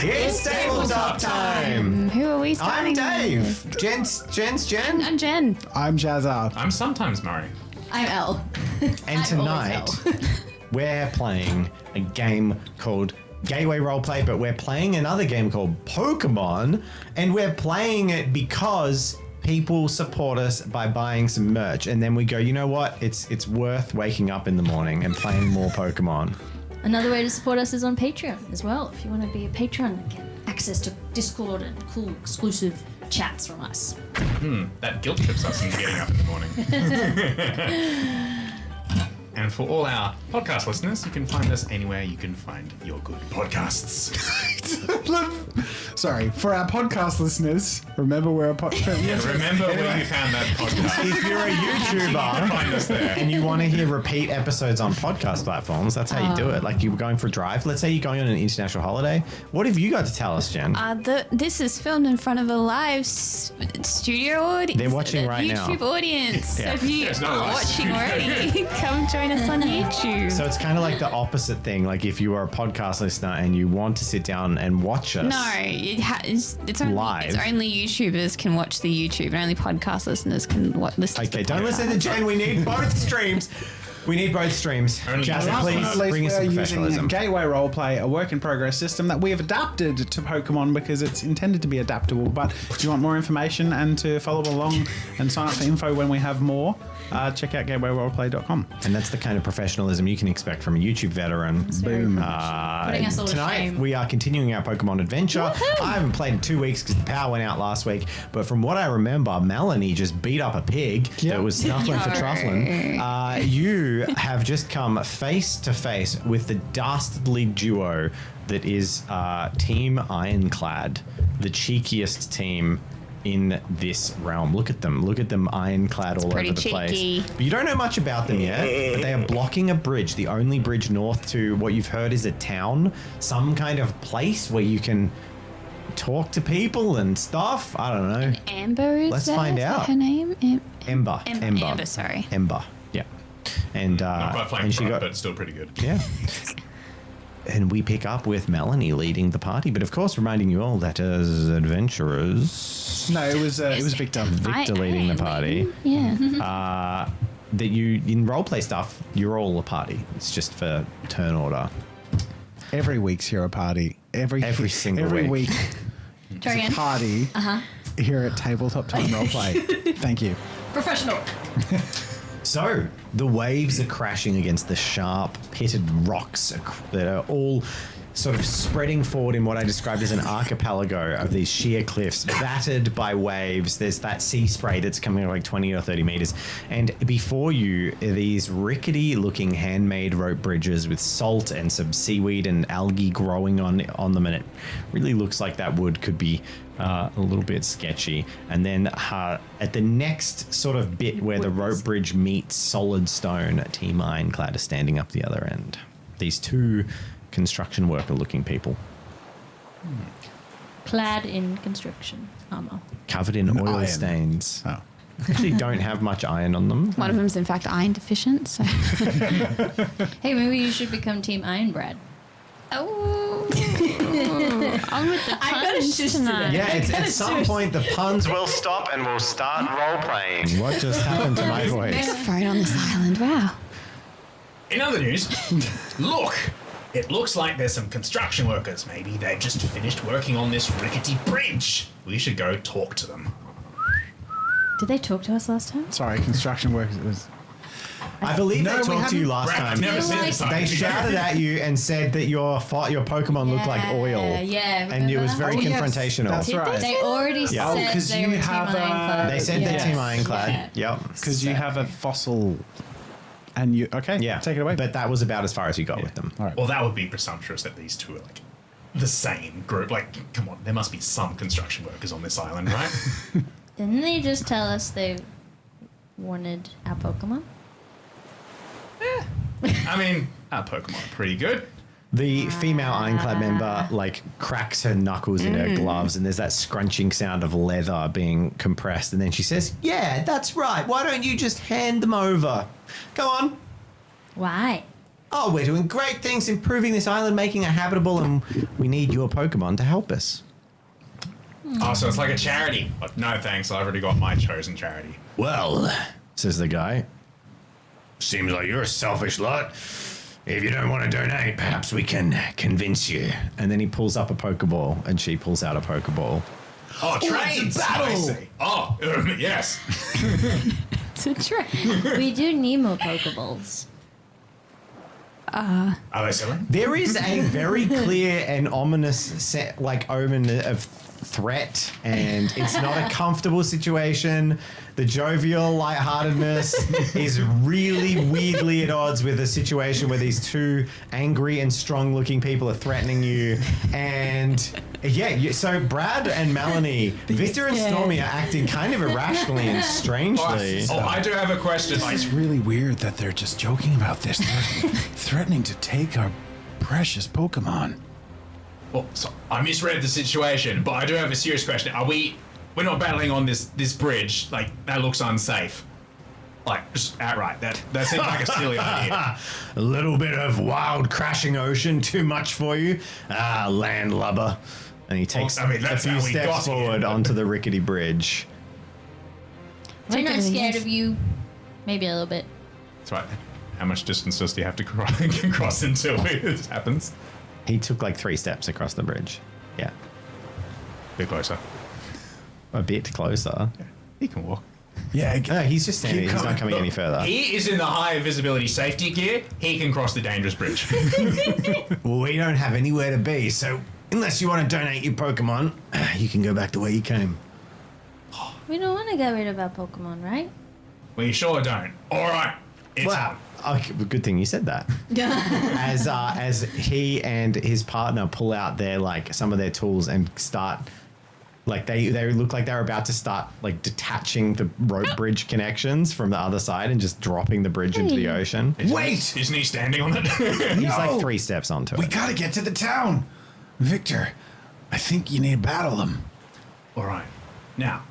It's tabletop time. Who are we starting I'm Dave. Jen's Jen. I'm Jen. I'm Jazza. I'm sometimes Murray. I'm Elle. And tonight, we're playing a game called Gateway Roleplay, but we're playing another game called Pokemon, and we're playing it because people support us by buying some merch, and then we go, you know what? It's worth waking up in the morning and playing more Pokemon. Another way to support us is on Patreon as well. If you want to be a patron and get access to Discord and cool exclusive chats from us. That guilt trips us into getting up in the morning. And for all our podcast listeners, you can find us anywhere you can find your good podcasts. Sorry, for our podcast listeners, remember we're a podcast. Yeah, remember where you found that podcast. If you're a YouTuber Find us there. and you want to hear repeat episodes on podcast platforms, that's how you do it. Like, you were going for a drive. Let's say you're going on an international holiday. What have you got to tell us, Jen? This is filmed in front of a live studio audience. They're watching right now. YouTube audience. Yeah. So if you There's no are live watching already, come join us on YouTube. So it's kind of like the opposite thing. Like, if you are a podcast listener and you want to sit down and watch us. No, it's only, Live. It's only YouTubers can watch the YouTube, and only podcast listeners can listen. Okay, don't listen to Jen. We need both streams. We need both streams. Only Jazza, one. please bring us we're some using professionalism. Gateway Roleplay, a work-in-progress system that we have adapted to Pokemon because it's intended to be adaptable. But if you want more information and to follow along and sign up for info when we have more, check out gatewayroleplay.com. And that's the kind of professionalism you can expect from a YouTube veteran. Boom. Putting us all to Tonight, shame. we are continuing our Pokemon adventure. Woohoo! I haven't played in 2 weeks because the power went out last week. But from what I remember, Melanie just beat up a pig that was snuffling for No. truffling. You have just come face to face with the dastardly duo that is Team Ironclad, the cheekiest team in this realm. Look at them ironclad all over pretty the place. cheeky. But you don't know much about them yet, but they are blocking a bridge, the only bridge north to what you've heard is a town, some kind of place where you can talk to people and stuff. I don't know. Amber is Let's there? find Is that out. her name? Ember. Amber, sorry. Ember. Yeah. And Not quite and she flamethrower, got but still pretty good. yeah. And we pick up with Melanie leading the party, but of course reminding you all that as adventurers, No, it was Victor. Victor leading the party. Yeah. That you in roleplay stuff, you're all a party. It's just for turn order. Every week's Hero Party. Every single week. Try again. Party here at Tabletop Time Roleplay. Thank you. Professional. So the waves are crashing against the sharp, pitted rocks that are all sort of spreading forward in what I described as an archipelago of these sheer cliffs, battered by waves. There's that sea spray that's coming like 20 or 30 meters. And before you are these rickety-looking handmade rope bridges with salt and some seaweed and algae growing on them. And it really looks like that wood could be a little bit sketchy. And then at the next sort of bit where the rope bridge meets solid stone, Team Ironclad is standing up the other end. These two construction worker looking people Clad in construction armor. covered in oil iron. stains. Oh. Actually don't have much iron on them. One of them's in fact iron deficient, so. Hey, maybe you should become Team Iron Brad. Oh. I'm with the I got a puns shish tonight. today. Yeah, it's, at some point the puns will stop and we'll start role playing. What just happened to my voice? Megaphone on this island, wow. In other news, look! It looks like there's some construction workers. Maybe they've just finished working on this rickety bridge. We should go talk to them. Did they talk to us last time? Sorry, construction workers. I believe No, they we talked to you haven't- last Brad, I've time. never seen like this side. They shouted at you and said that your Pokemon looked like oil. Yeah. And it was very Oh, yes. confrontational. That's Did right. they already Yeah. said 'cause they you were Team have, Ironclad? They said they're Yes. Team Ironclad. Yeah. Yep. Because you have a fossil and you... Okay, Yeah. take it away. But that was about as far as you got with them. All right. Well, that would be presumptuous that these two are like the same group. Like, come on, there must be some construction workers on this island, right? Didn't they just tell us they wanted our Pokemon? I mean, our Pokemon are pretty good. The female Ironclad member like cracks her knuckles in her gloves, and there's that scrunching sound of leather being compressed. And then she says, "Yeah, that's right. Why don't you just hand them over? Go on." Why? Oh, we're doing great things, improving this island, making it habitable, and we need your Pokemon to help us. Oh, so it's like a charity. No, thanks. I've already got my chosen charity. Well, says the guy, seems like you're a selfish lot. If you don't want to donate, perhaps we can convince you. And then he pulls up a Pokeball, and she pulls out a Pokeball. Oh, trades! I see. Oh, yes. It's a trick. We do need more Pokeballs. Are they selling? There is a very clear and ominous omen of threat, and it's not a comfortable situation. The jovial lightheartedness is really weirdly at odds with a situation where these two angry and strong looking people are threatening you. And so Brad and Melanie, Victor and Stormy are acting kind of irrationally and strangely. Oh, I do have a question. It's really weird that they're just joking about this. They're threatening to take our precious Pokemon. Well, so I misread the situation, but I do have a serious question. We're not battling on this bridge. Like, that looks unsafe. Like, just outright. That seems like a silly idea. A little bit of wild crashing ocean, too much for you? Landlubber. And he takes a that's few how we steps got here. forward onto the rickety bridge. We're not scared of you. Maybe a little bit. That's right. How much distance do you have to cross until this happens? He took like 3 steps across the bridge. Yeah. A bit closer. A bit closer. He can walk. Yeah, No, he's just standing. He's not coming any further. He is in the high visibility safety gear. He can cross the dangerous bridge. Well, we don't have anywhere to be, so unless you want to donate your Pokemon, you can go back the way you came. We don't want to get rid of our Pokemon, right? We sure don't. All right. It's Wow. Okay, well, good thing you said that. As he and his partner pull out their some of their tools and start, they look like they're about to start detaching the rope bridge connections from the other side and just dropping the bridge into the ocean. Wait! Isn't he standing on it? He's No! like 3 steps onto We it. gotta get to the town. Victor, I think you need to battle them. All right. Now,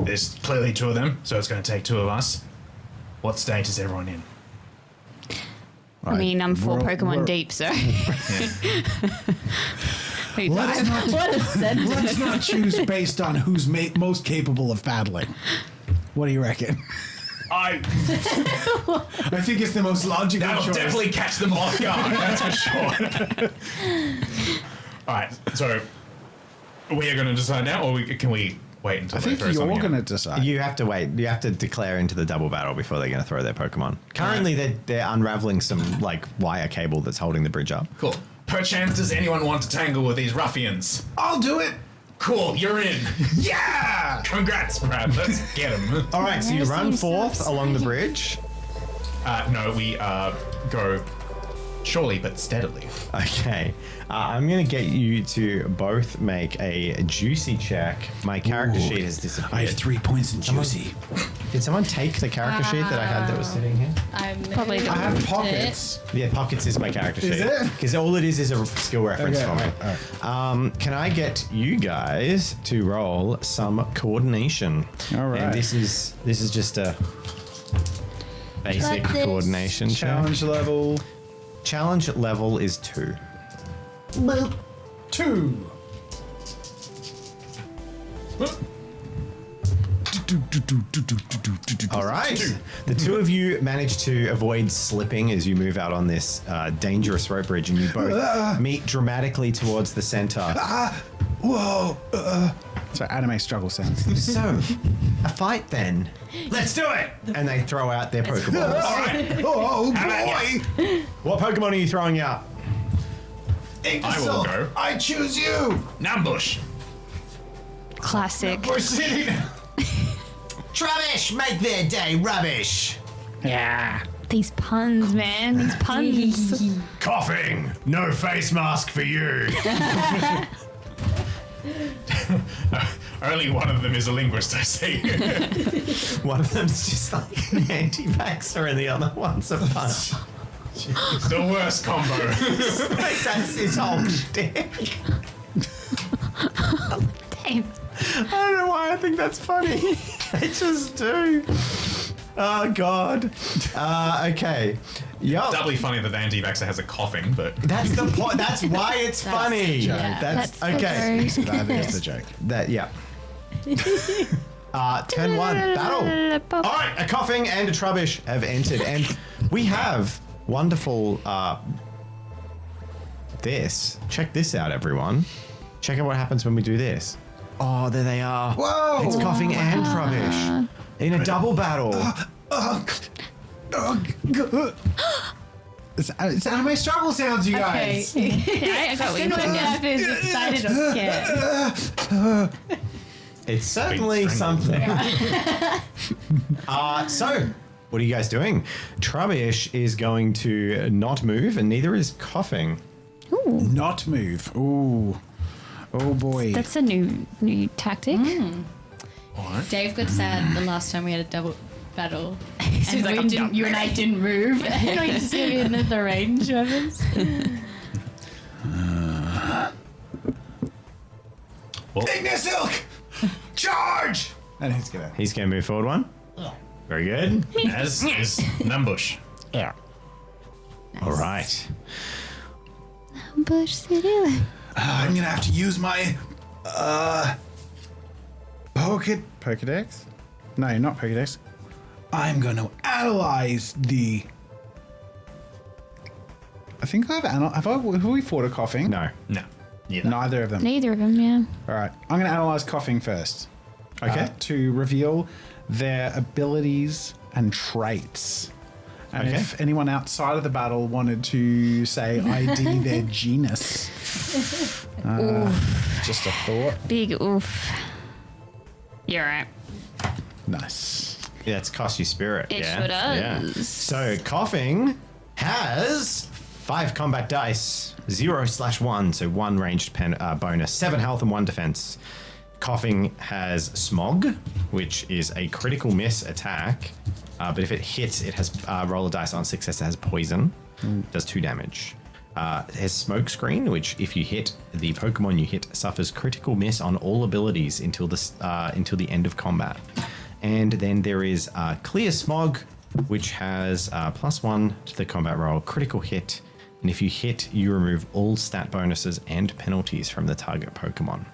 there's clearly 2 of them, so it's going to take 2 of us. What state is everyone in? I mean, I'm 4 We're- Pokemon we're- deep, so. What a sentence. Let's not choose based on who's most capable of battling. What do you reckon? I think it's the most logical That'll choice. definitely catch them off guard, that's for sure. All right, so we are going to decide now, or can we wait until I they think throw you're something going to out? decide. You have to wait. You have to declare into the double battle before they're going to throw their Pokemon. Currently, they're unraveling some wire cable that's holding the bridge up. Cool. Perchance, does anyone want to tangle with these ruffians? I'll do it. Cool, you're in. Yeah! Congrats, Brad. Let's get him. All right, so you Never run seems so forth along the exciting. bridge. No, we go surely but steadily. Okay, I'm going to get you to both make a juicy check. My character Ooh. sheet has I have disappeared. 3 points in juicy. Did someone take the character sheet that I had that was sitting here? Probably I the- I have pockets. Yeah, pockets is my character sheet. it? Because all it is a skill reference Okay, for me. all right. Can I get you guys to roll some coordination? All right. And this is just a basic Got this. coordination check. Challenge level. Challenge level is 2. 2. All right. The 2 of you manage to avoid slipping as you move out on this dangerous rope bridge, and you both meet dramatically towards the center. Whoa. So anime struggle sounds. So, a fight then. Let's do it! And they throw out their Pokeballs. All right. Oh, boy. What Pokemon are you throwing out? I will go. I choose you. Nambush. Classic. We're sitting. Rubbish! Make their day rubbish! Yeah. These puns, man. These puns. Coughing! No face mask for you! Only one of them is a linguist, I see. One of them's just like an anti-vaxxer and the other one's a punch. The worst combo. Like, that's his whole shtick. Damn. I don't know why I think that's funny. I just do. Oh God. Okay. Yup. Doubly funny that the anti-vaxxer has a coughing, but That's the point. That's why it's funny. yeah. That's That's okay. so That is the joke. That yeah. Turn one battle. All right, a coughing and a trubbish have entered, and we have wonderful. This. Check this out, everyone. Check out what happens when we do this. Oh, there they are. Whoa! It's coughing and trubbish in a double battle. It's anime struggle sounds, you guys. I got what you're Don't know if he's excited or scared. It's certainly Being something. So, what are you guys doing? Trubbish is going to not move, and neither is coughing. Not move. Ooh. Oh boy. That's a new tactic. Dave got sad the last time we had a double battle. And like, you and I didn't move. And we just gave you the range weapons. Ignisilk! Charge! And he's gonna. He's going to move forward one. Very good. as is Numbush. Yeah. All right. Bush City. I'm gonna have to use my Pokedex? No, not Pokedex. I'm gonna analyze the. I think have we fought a coughing? No. No. Yeah. Neither of them. Neither of them, yeah. All right, I'm gonna analyze coughing first. Okay. To reveal their abilities and traits. And Okay. if anyone outside of the battle wanted to say ID their genus, just a thought. Big oof. You're right. Nice. Yeah, it's cost you spirit. It yeah. sure does. Yeah. So coughing has 5 combat dice, 0/1, so 1 ranged bonus, 7 health and 1 defense. Coughing has smog, which is a critical miss attack, but if it hits, it has roll a dice on success. It has poison, does 2 damage. It has smoke screen, which if you hit the Pokemon you hit, suffers critical miss on all abilities until the end of combat. And then there is clear smog, which has +1 to the combat roll, critical hit, and if you hit, you remove all stat bonuses and penalties from the target Pokemon.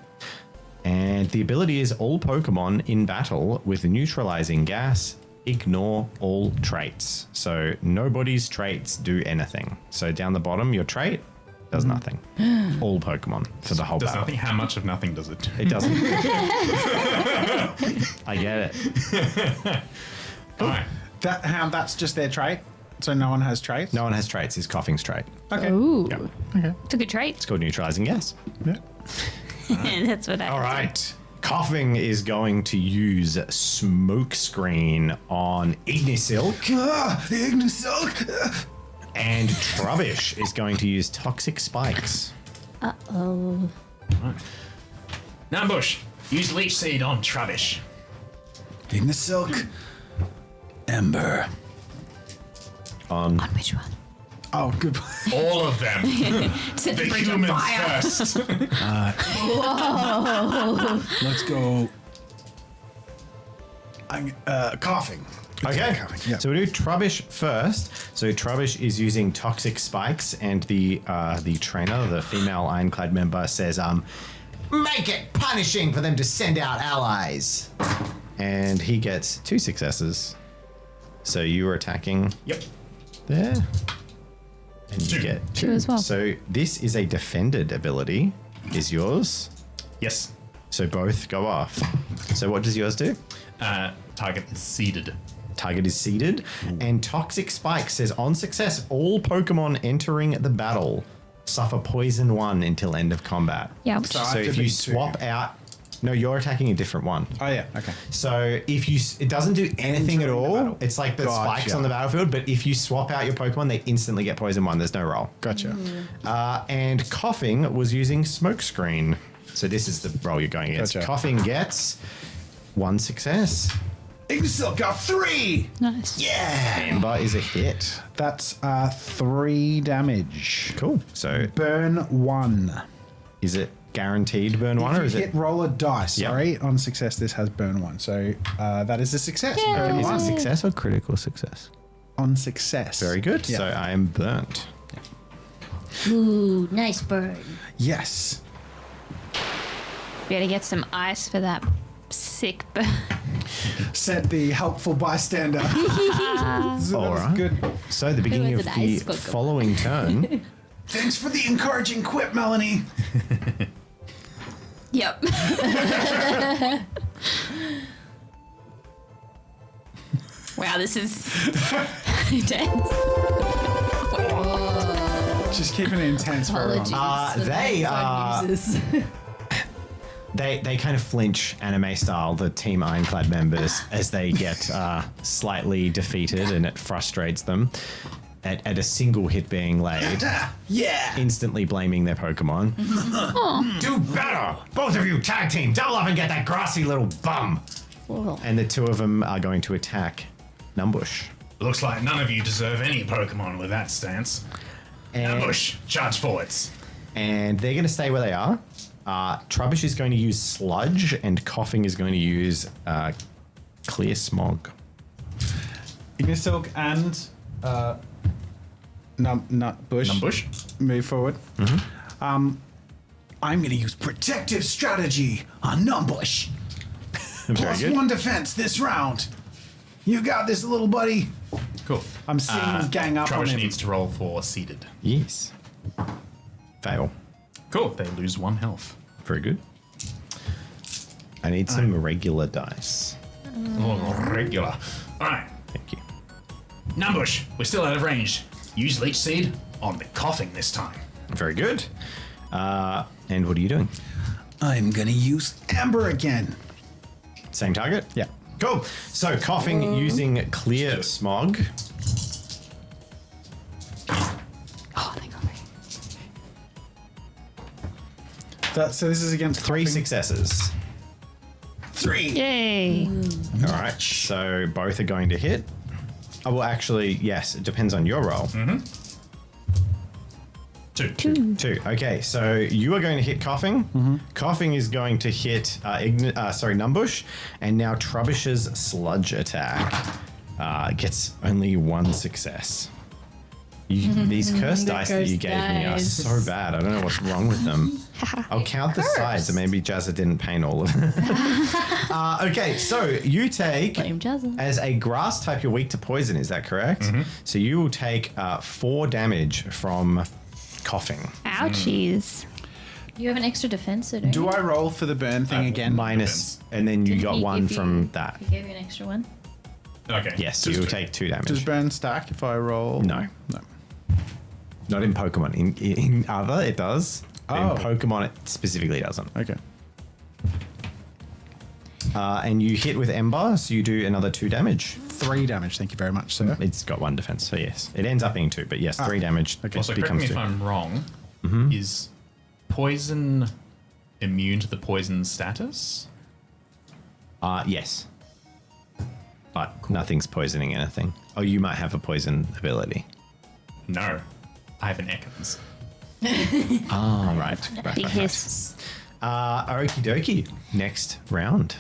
And the ability is all Pokemon in battle with neutralizing gas ignore all traits. So nobody's traits do anything. So down the bottom, your trait does nothing. All Pokemon for the whole Does battle. nothing. How much of nothing does it do? It doesn't. I get it. All right. That's just their trait. So no one has traits. No one has traits. It's coughing's trait. Okay. Ooh. Yep. Okay. It's a good trait. It's called neutralizing gas. Yeah. That's what I All right. Coughing is going to use smoke screen on Ignisilk. Ignisilk. And Trubbish is going to use toxic spikes. Uh-oh. Numbush, use Leech Seed on Trubbish. Ignisilk. Ember. On Which one? Oh, good. All of them. Set The the bridge on humans fire. first. Let's go. Coughing. Okay. Coughing. Yeah. So we do Trubbish first. So Trubbish is using toxic spikes, and the trainer, the female Ironclad member, says, "Make it punishing for them to send out allies." And he gets 2 successes. So you are attacking Yep. there, and you 2. get 2 as well. So this is a defended ability. Is yours? Yes. So both go off. So what does yours do? Target is seeded. Target is seeded, and Toxic Spike says on success, all Pokemon entering the battle suffer poison 1 until end of combat. Yeah. So I So have if to you beat 2. swap out, no, you're attacking a different one. Oh yeah. Okay. So if you, it doesn't do anything at Entering the all. battle. It's like the Gotcha. spikes on the battlefield, but if you swap out your Pokemon, they instantly get poison 1. There's no roll. Gotcha. And Coughing was using Smokescreen. So this is the roll you're going against. Gotcha. Coughing gets 1 success. Ignisilk got 3. Nice. Yeah. Ember is a hit. That's 3 damage. Cool. So Burn 1. is it guaranteed burn one, If or you is hit it? roll a dice, Yep. sorry. On success, this has burn 1. So that is a success. Yay. Burn Is 1. it success or critical success? On success. Very good. Yeah. So I am burnt. Ooh, nice burn. Yes. We gotta get some ice for that sick burn. Said the helpful bystander. So that All was right. good. So the beginning was of an the ice Pokemon. following turn. Thanks for the encouraging quip, Melanie. Yep. Wow, this is intense. Just keeping it intense for everyone. Apologies. They phone are- users. They kind of flinch anime style, the Team Ironclad members, as they get slightly defeated, and it frustrates them at a single hit being laid, Yeah. instantly blaming their Pokemon. Do better! Both of you, tag team, double up and get that grassy little bum! Whoa. And the two of them are going to attack Numbush. Looks like none of you deserve any Pokemon with that stance. And, Ambush, charge forwards. and they're going to stay where they are. Trubbish is going to use Sludge, and Coughing is going to use Clear Smog. Ignisilk and Nutbush. Numbush. Move forward. I'm going to use protective strategy on Numbush. Very good. +1 defense this round. You got this, little buddy. Cool. I'm seeing him gang up on Trubbish him. needs to roll for seeded. Yes. Fail. Cool. They lose 1 health. Very good. I need some regular dice. Oh, regular. All right. Thank you. Numbush, we're still out of range. Use Leech Seed on the Coughing this time. Very good. And what are you doing? I'm going to use Amber again. Same target? Yeah. Cool. So Coughing using Clear Smog. Oh, thank God. So this is against 3 Coughing. successes. 3. Yay. All right. So both are going to hit. Oh, well, actually, yes. It depends on your roll. 2. 2. Okay. So you are going to hit Coughing. Coughing is going to hit Numbush. And now Trubbish's Sludge attack gets only 1 success. These curse dice that you curse gave me are dice. so bad. I don't know what's wrong with them. I'll count the sides, and maybe Jazza didn't paint all of them. Okay, so you take, Blame Jazza. as a grass type, you're weak to poison, is that correct? So you will take 4 damage from Coughing. Ouchies. You have an extra defense, so don't Do you? I roll for the burn thing again? Minus, and then you Didn't got he 1 give from you- that. He gave you an extra one. Okay. Yes, so Just you'll 2. take 2 damage. Does burn stack if I roll? No. No. Not in Pokemon. In other, it does. But Oh. in Pokemon, it specifically doesn't. Okay. And you hit with Ember, so you do another 2 damage. 3 damage. Thank you very much, sir. It's got 1 defense, so yes. It ends up being 2, but yes, 3 damage okay. Also, correct becomes me if 2. I'm wrong. Is poison immune to the poison status? Yes. But nothing's poisoning anything. Oh, you might have a poison ability. No. I have an Ekans. Oh, right. Big hiss. Okie dokie. Next round.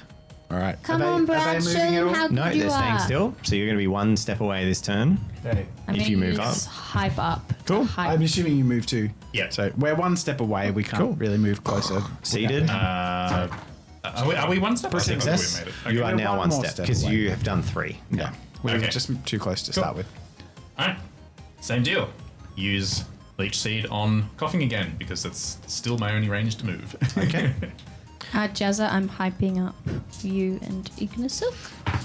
All right. Come Are on, they Brad. moving Show at him all? how No, good you they're staying are. still. So you're going to be 1 step away this turn. Okay. I'm If gonna you move use up. hype up. Cool. Hype. I'm assuming you move too. Yeah. So we're 1 step away. We can't Cool. really move closer. Seated. Are we 1 step? I think Success. we made it. You Okay. are now one 1 more step step because away. you have done 3. Yeah. We're Okay. just too close to start with. All right. Same deal. Use Leech Seed on Coughing again because that's still my only range to move. Okay. Jazza, I'm hyping up you and Ignisilk.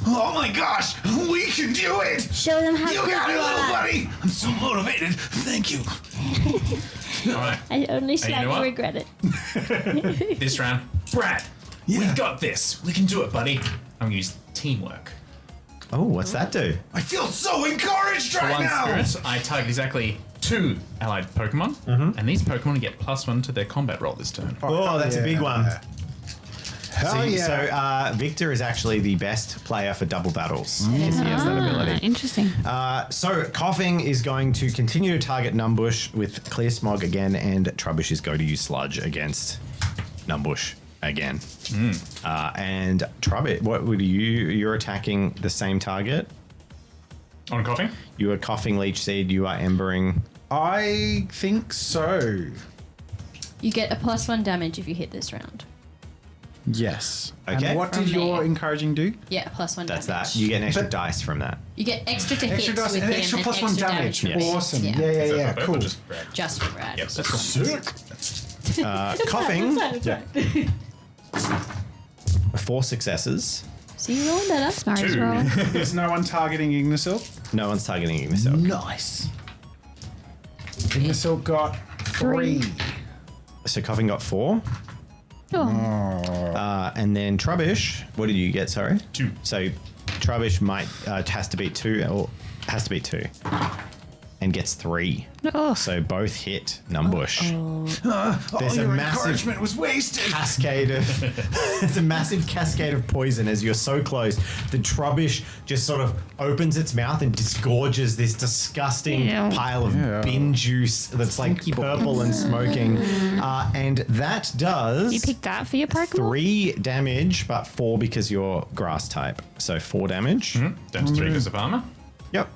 Oh my gosh, we can do it! Show them how You good got you it, little are. buddy! I'm so motivated. Thank you. All right. I only know slightly what? regret it. This round, Brad, Yeah. we've got this. We can do it, buddy. I'm gonna use teamwork. Oh, what's that do? I feel so encouraged For right one now! spirit, I target exactly 2 allied Pokemon, and these Pokemon get +1 to their combat roll this turn. Oh, that's a big one. Hell yeah. So Victor is actually the best player for double battles. Yes, he has that ability. Interesting. So Coughing is going to continue to target Numbush with Clear Smog again, and Trubbish is going to use Sludge against Numbush again. And Trubbit, what would you're attacking the same target? On coughing? You are coughing leech seed, you are embering. I think so. You get a +1 damage if you hit this round. Yes. Okay. And what From did your me. encouraging do? Yeah, +1 That's damage. that. You get an extra But- dice from that. You get extra to hits Extra dice with and him extra and +1 extra damage. from me. Awesome. Yeah. Yeah, Is that for both or cool. just Brad? Just for Brad. Yep, that's cool. Sick. Coughing, Yeah. 4 successes. So you're rolling better. Smarties 2. roll. Is no one targeting Ignisil? No one's targeting Ignisil. Nice. Ignisil got 3. So Coughing got 4. Oh. And then Trubbish, what did you get, sorry? 2. So Trubbish has to beat 2, or has to beat 2. And gets 3. Oh. So both hit Numbush. There's a your massive encouragement was wasted. cascade of there's a massive cascade of poison as you're so close. The Trubbish just sort of opens its mouth and disgorges this disgusting Ew. pile of bin juice that's like purple and smoking. And that does You picked that for your Pokemon? 3 damage, but 4 because you're grass type. So 4 damage. Down to 3 because of armor. Yep.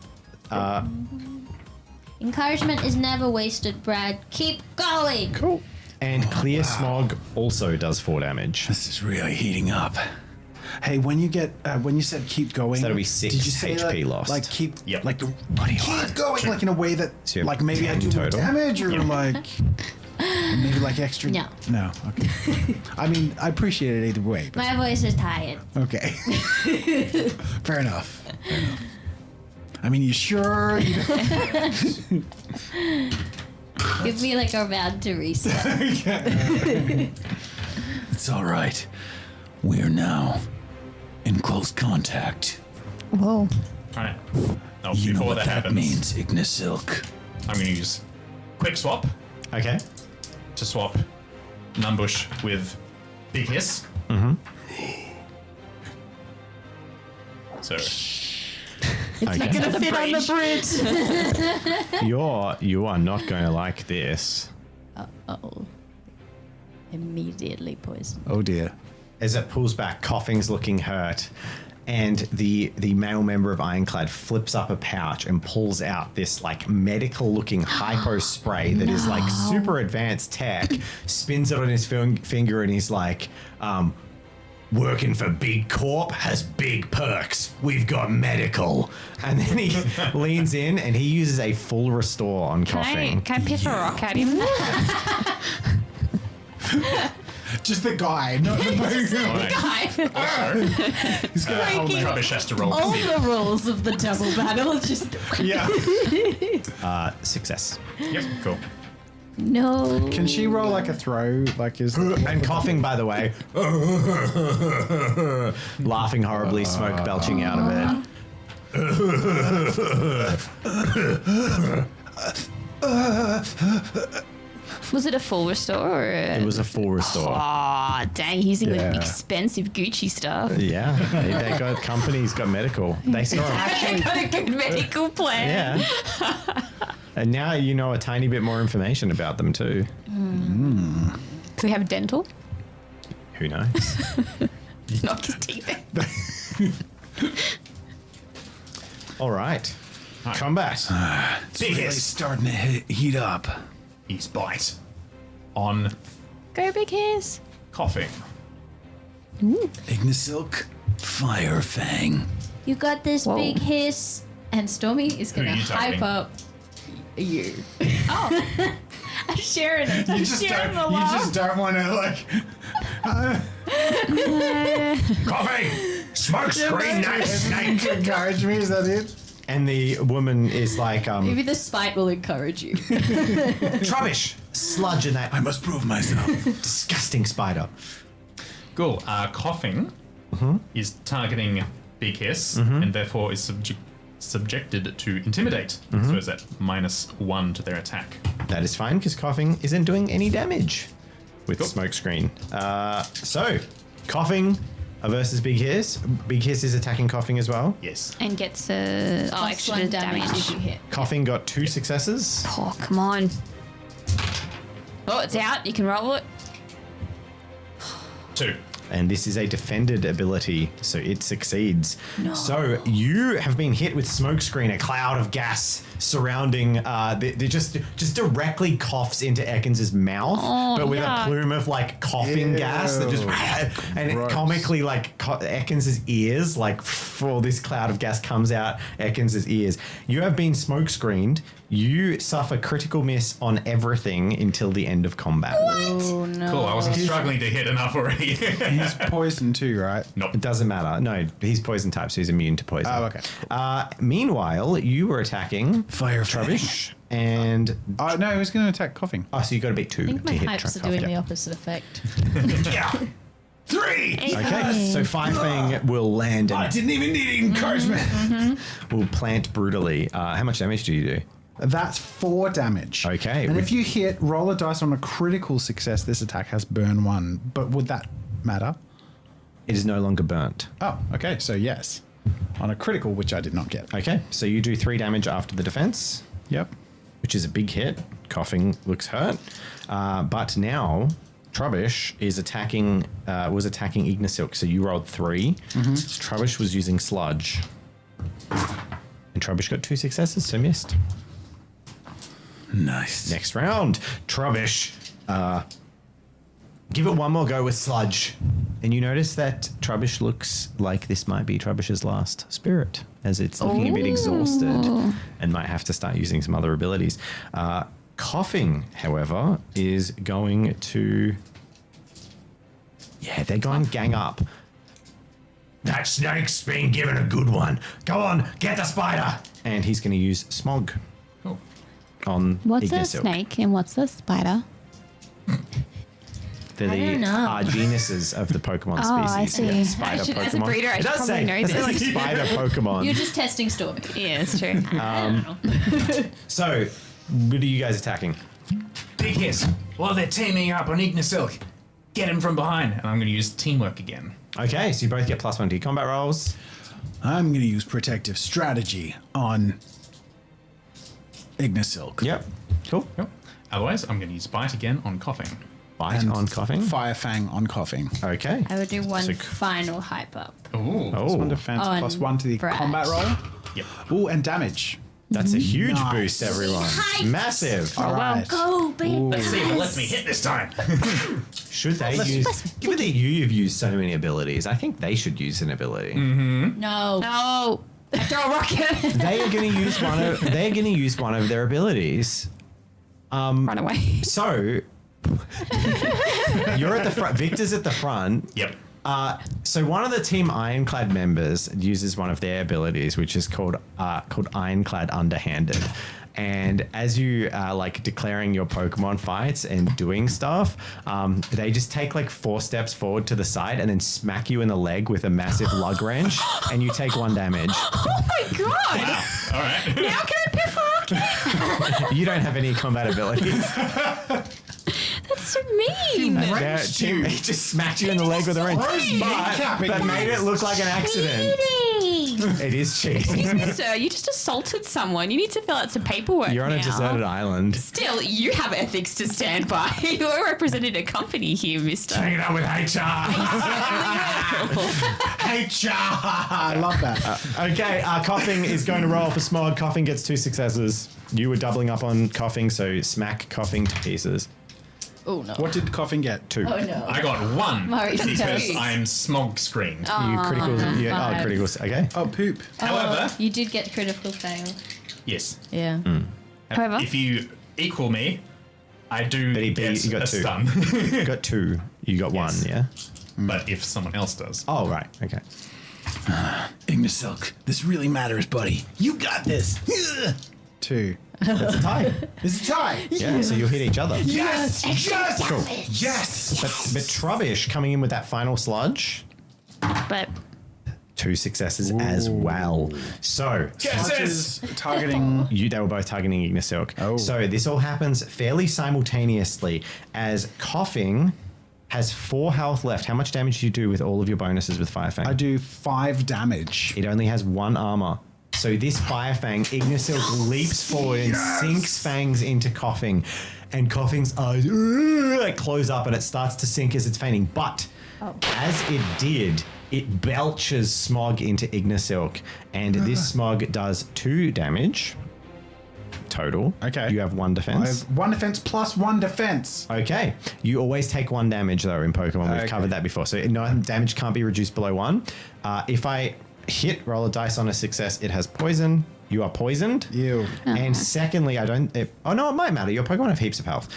Encouragement is never wasted, Brad. Keep going. Cool. And Clear Smog also does 4 damage. This is really heating up. Hey, when you said keep going, So that'll be 6 did you say HP lost. Like keep, Yep. like keep going, like in a way that, So you have like maybe I 10 do more total? damage or like maybe like extra. No. No. Okay. I mean, I appreciate it either way. But My voice is tired. okay. Fair enough. Fair enough. I mean, you sure? You Give me like a round to reset. It's all right. We're now in close contact. Whoa. Alright. No, You know before what that that happens, means, Ignisilk. I'm going to use Quick Swap Okay. to swap Numbush with Big Hiss. So, Okay. Gonna fit on the bridge. You are not going to like this. Uh-oh. Immediately poison. Oh dear. As it pulls back, Coughing's looking hurt, and the male member of Ironclad flips up a pouch and pulls out this like medical looking hypo spray that is like super advanced tech, spins it on his finger, and he's like, working for Big Corp has big perks. We've got medical. And then he leans in and he uses a full restore on Coughing. Can I piss a rock at him? Just the guy, not the alright. Also, He's got a helmet. Trubbish has to roll All to see. the rules of the double battle just Yeah. Success. Yep, cool. no. Can she roll like a throw? Like is And Coughing, by the way, laughing horribly, smoke belching out of it. Was it a full restore? Or It was a full restore. Oh, dang. He's in Yeah. expensive Gucci stuff. Yeah, they got companies got medical. They saw him. Actually, got a good medical plan. Yeah. And now you know a tiny bit more information about them too. Do we have dental? Who knows? Knock his teeth out. All right. Combat. It's Big really Hiss. starting to heat up. His bite on Go big hairs. Coughing. Ignisilk, Fire Fang. You got this Whoa. big hiss. And Stormy is Who are gonna you targeting? hype up you. Oh. I'm sharing it. I'm sharing the love. don't want to like. Coughing! Smoke screen name. to encourage me. Is that it? And the woman is like, Maybe the spite will encourage you. Trubbish, sludge in that I must prove myself. disgusting spider. Cool. Coughing is targeting Big Hiss and therefore is subjected to Intimidate. So is that -1 to their attack. That is fine because Coughing isn't doing any damage with Cool. smoke screen. So, Coughing versus Big Hiss. Big Hiss is attacking Coughing as well. Yes. And gets Plus extra 1 damage if damage. you hit. Coughing got 2 successes. Oh, come on. Oh, it's out. You can roll it. 2. And this is a defended ability, so it succeeds. So you have been hit with smokescreen, a cloud of gas surrounding. They just directly coughs into Ekans' mouth, but with a plume of like coughing gas that just and it comically like Ekans' ears, like all this cloud of gas comes out Ekans' ears. You have been smokescreened. You suffer critical miss on everything until the end of combat. Oh no. Cool. I wasn't struggling to hit enough already. He's poisoned too, right? It doesn't matter. No, he's poison type, so he's immune to poison. Oh, okay. Meanwhile, you were attacking Fire Trubbish, and Oh, no, he was going to attack coughing. so you got to beat 2 I think to my hit hypes are Trubbish. doing the opposite effect. Yeah. 3. Okay, so Firefang will land I and didn't even need encouragement. will plant brutally. How much damage do you do? That's 4 damage. Okay, And with- if you hit, roll a dice on a critical success, this attack has burn 1. But would that matter? It is no longer burnt. Oh, okay. So yes. On a critical, which I did not get. Okay, so you do 3 damage after the defense, Yep. which is a big hit. Coughing looks hurt. But now Trubbish is attacking, was attacking Ignisilk, so you rolled 3. Trubbish was using Sludge. And Trubbish got 2 successes, so missed. Nice. Next round, Trubbish. Give it one more go with Sludge. And you notice that Trubbish looks like this might be Trubbish's last spirit, as it's looking a bit exhausted and might have to start using some other abilities. Coughing, however, is going to... Yeah, they're going gang up. That snake's been given a good one. Go on, get the spider. And he's going to use Smog on What's a Ignisilk. snake and what's a spider? They're I the don't know. genuses of the Pokemon Oh, I species. see. Spider I should- Pokemon. as a breeder, I it should does probably say, know it says, like this. spider Pokemon. You're just testing Stormy. Yeah, it's true. So, what are you guys attacking? Big hiss. While they're teaming up on Ignisilk, get him from behind. And I'm going to use teamwork again. Okay, so you both get +1 to your combat rolls. I'm going to use protective strategy on Ignisilk. Yep. Cool. Yep. Otherwise, I'm going to use bite again on coughing. Bite And on coughing. Firefang on coughing. Okay. I would do one So- final hype up. Ooh. Oh, One defense Oh, plus and 1 to the Brad. combat roll. Yep. Ooh, and damage. that's a huge Nice. boost, everyone. Hyped. Massive. All right. Go, baby. Let's see if it lets me hit this time. Should they use... Given that you've used so many abilities, I think they should use an ability. No. No. I throw a rocket. They are going to use one of... They're going to use one of their abilities. Run away. So... You're at the front. Victor's at the front. Yep. So one of the Team Ironclad members uses one of their abilities, which is called Ironclad Underhanded. And as you are like declaring your Pokemon fights and doing stuff, they just take like 4 steps forward to the side and then smack you in the leg with a massive lug wrench, and you take 1 damage. Oh my god. All right. Now can I pick a rocket? You don't have any combat abilities. That's so mean. He just smacked you in the leg with a wrench, but made it look like an accident. It is cheating. Excuse me, sir. You just assaulted someone. You need to fill out some paperwork. You're on a now. deserted island. Still, you have ethics to stand by. You're representing a company here, mister. Hang it up with HR. HR! I love that. Okay, Coughing is going to roll for Smog. Coughing gets 2 successes. You were doubling up on Coughing, so smack Coughing to pieces. Oh, no. What did coughing get? 2. Oh, no. I got 1 Murray, because tell us. I'm smog screened. You criticals. Yeah, five. criticals. Okay. Oh, poop. However, You did get critical fail. yes. Yeah. However, If you equal me, I do But get you got a 2. stun. You got 2. You got 1. Yes. Yeah. But if someone else does. Oh right. Okay. Ignisilk, this really matters, buddy. You got this. 2. That's a tie. It's a tie. Yeah. So you'll hit each other. Yes. Yes. Cool. Yes. But Trubbish coming in with that final sludge. but 2 successes as well. So Touches targeting. they were both targeting Ignisilk. Oh. So this all happens fairly simultaneously as Coughing has 4 health left. How much damage do you do with all of your bonuses with Firefang? I do 5 damage. It only has 1 armor. So this Firefang, Ignisilk leaps forward and sinks fangs into Coughing. And Coughing's eyes close up and it starts to sink as it's fainting. But As it did, it belches smog into Ignisilk, and this smog does 2 damage total. Okay. You have 1 I defense. have 1 defense plus 1 defense. Okay. You always take 1 damage, though, in Pokemon. We've Okay. covered that before. So no damage can't be reduced below 1. If I hit, roll a dice on a success, it has poison. You are poisoned. Ew. And secondly, it might matter. Your Pokemon have heaps of health.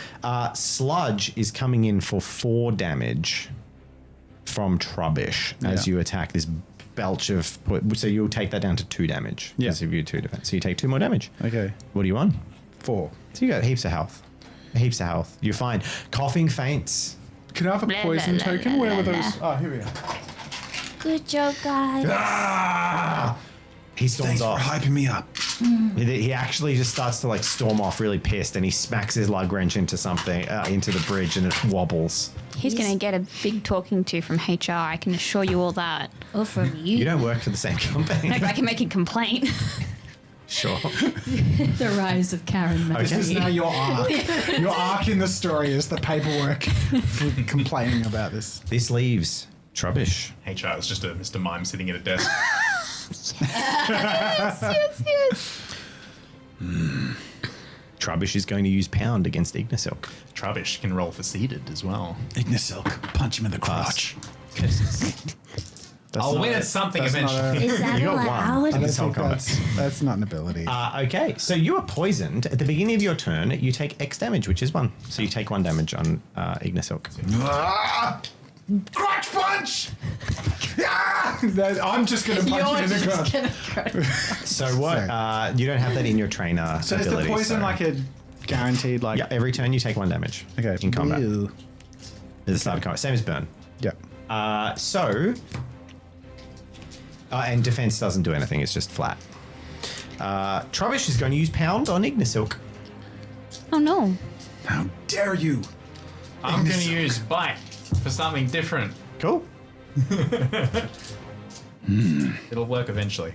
Sludge is coming in for 4 damage from Trubbish as Yeah. you attack this belch of... So you'll take that down to 2 damage. Yeah. Because of your 2 defense. So you take 2 more damage. Okay. What do you want? 4. So you got heaps of health. Heaps of health. You're fine. Coughing faints. Can I have a Blah, poison blah, token? blah, Where were blah, those? Oh, here we are. Good job, guys. He storms Thanks for off. hyping me up. He actually just starts to like storm off really pissed, and he smacks his lug wrench into something, into the bridge, and it wobbles. He's going to get a big talking to from HR. I can assure you all that. Or from you. You don't work for the same company. Maybe I can make a complaint. Sure. The rise of Karen. Okay. This is now your arc. Your arc in the story is the paperwork for complaining about this. This leaves Trubbish. HR is just a Mr. Mime sitting at a desk. Yes. Trubbish is going to use Pound against Ignisilk. Trubbish can roll for seeded as well. Ignisilk, punch him in the crotch. That's I'll not win a- at something that's not eventually. Is that You got allowed? one. I don't It's think all that's not an ability. Okay, so you are poisoned. At the beginning of your turn, you take X damage, which is 1. So you take 1 damage on Ignisilk. Ah! Crotch punch! Ah! I'm just going to punch you in the crotch. So what? You don't have that in your trainer So is the ability. poison so- like a guaranteed, like... Yeah, every turn you take 1 damage. Okay. In combat. Ew. At the start of combat. Same as burn. Yeah. And defense doesn't do anything, it's just flat. Trubbish is going to use Pound on Ignisilk. Oh, no. How dare you? I'm going to use Bite for something different. Cool. It'll work eventually.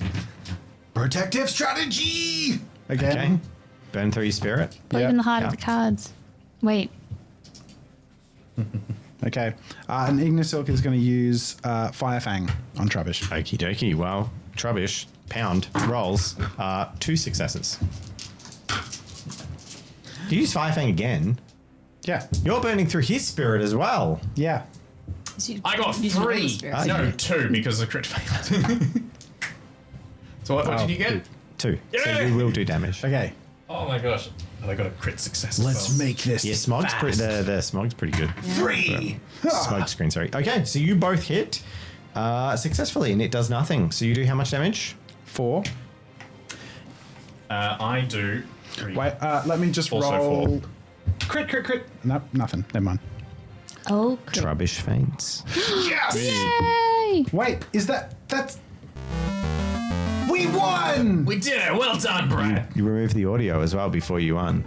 Protective strategy! Again? Okay. Burn through your spirit. Put Yeah. it in the heart Yeah. of the cards. Wait. Okay. And Ignisilk is going to use Fire Fang on Trubbish. Okie dokie. Well, Trubbish, Pound, rolls 2 successes. Do you use Fire Fang again? Yeah. You're burning through his spirit as well. Yeah. I got Using all the 3. spirits. No, you- 2 because of crit failed. So what did you get? 2. So Yeah. you will do damage. Okay. Oh my gosh. And I got a crit success. Let's make this Yeah, smog's fast. the smog's pretty good. 3! Smoke screen, sorry. Okay, so you both hit successfully, and it does nothing. So you do how much damage? 4. I do 3. Wait, let me just Also roll. Crit. Nope, nothing. Never mind. Oh, crap. Trubbish faints. Yes! Yay! Wait, that's... We won! We did it. Well done, Brad. You removed the audio as well before you won.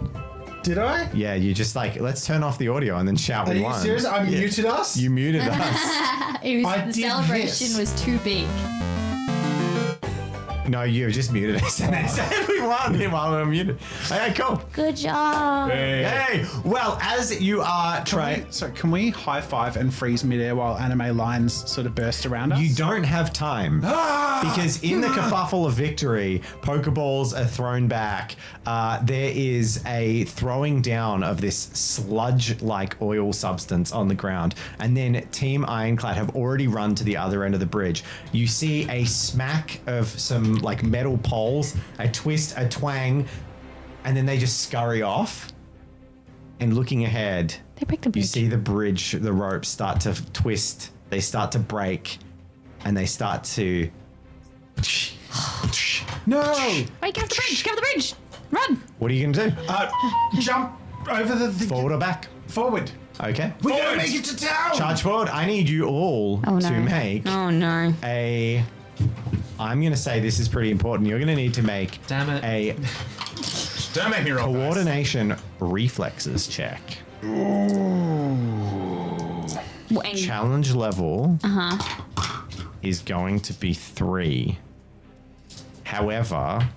Did I? Yeah, you just like, let's turn off the audio and then shout Are we you won. serious? I Yeah. muted us? You muted us. It was, I the did celebration this. was too big. No, you just muted us and then said we won while we were muted. Okay, cool. Good job. Hey, well, as you are trying... So can we high five and freeze midair while anime lines sort of burst around us? You don't have time because in the kerfuffle of victory, Pokeballs are thrown back. There is a throwing down of this sludge-like oil substance on the ground, and then Team Ironclad have already run to the other end of the bridge. You see a smack of some like metal poles, a twist, a twang, and then they just scurry off. And looking ahead, They break the you bridge. see the bridge, the ropes start to twist, they start to break, and they start to... No! Wait, get off the bridge! Get off the bridge! Run! What are you going to do? Jump over the Forward or back? forward. Okay. We gotta make it to town! Charge forward. I need you all Oh no. to make Oh no. a... I'm going to say this is pretty important. You're going to need to make Damn it. a Don't make me roll. dice. coordination reflexes check. Well, and- Challenge level is going to be 3. However,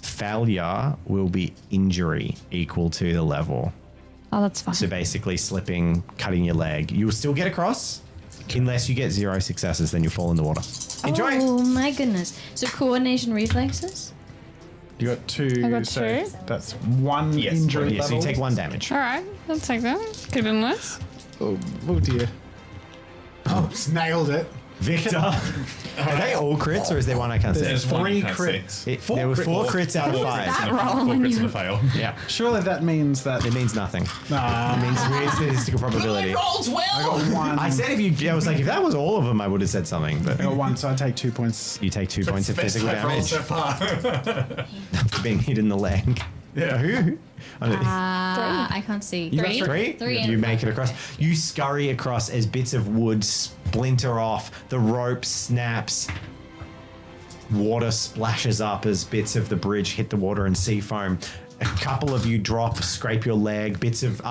failure will be injury equal to the level. oh, that's fine. So basically slipping, cutting your leg. You will still get across, Unless you get 0 successes, then you fall in the water. Enjoy. Oh my goodness. So coordination reflexes? You got 2. I got so 2. that's 1 injury Yeah, so level. you take 1 damage. All right, I'll take that. Could have been worse. Oh dear. Oh, nailed it. Victor. Are they all crits or is there one I can't see? There's one 3 you can't see. crits. There were 4 crits out of 5. That Four roll when crits you and a fail. Yeah. Surely that means that. It means nothing. Nah, It means weird statistical probability. rolls well. I got 1. I said I was like, if that was all of them, I would have said something. But I got 1, so I take 2 points. you take 2 points of Best physical I've rolled damage so far. for being hit in the leg. Yeah. Who? I can't see. You got 3? Three You and make it 5. across. You scurry across as bits of wood splinter off. The rope snaps. Water splashes up as bits of the bridge hit the water and sea foam. A couple of you drop, scrape your leg. Bits of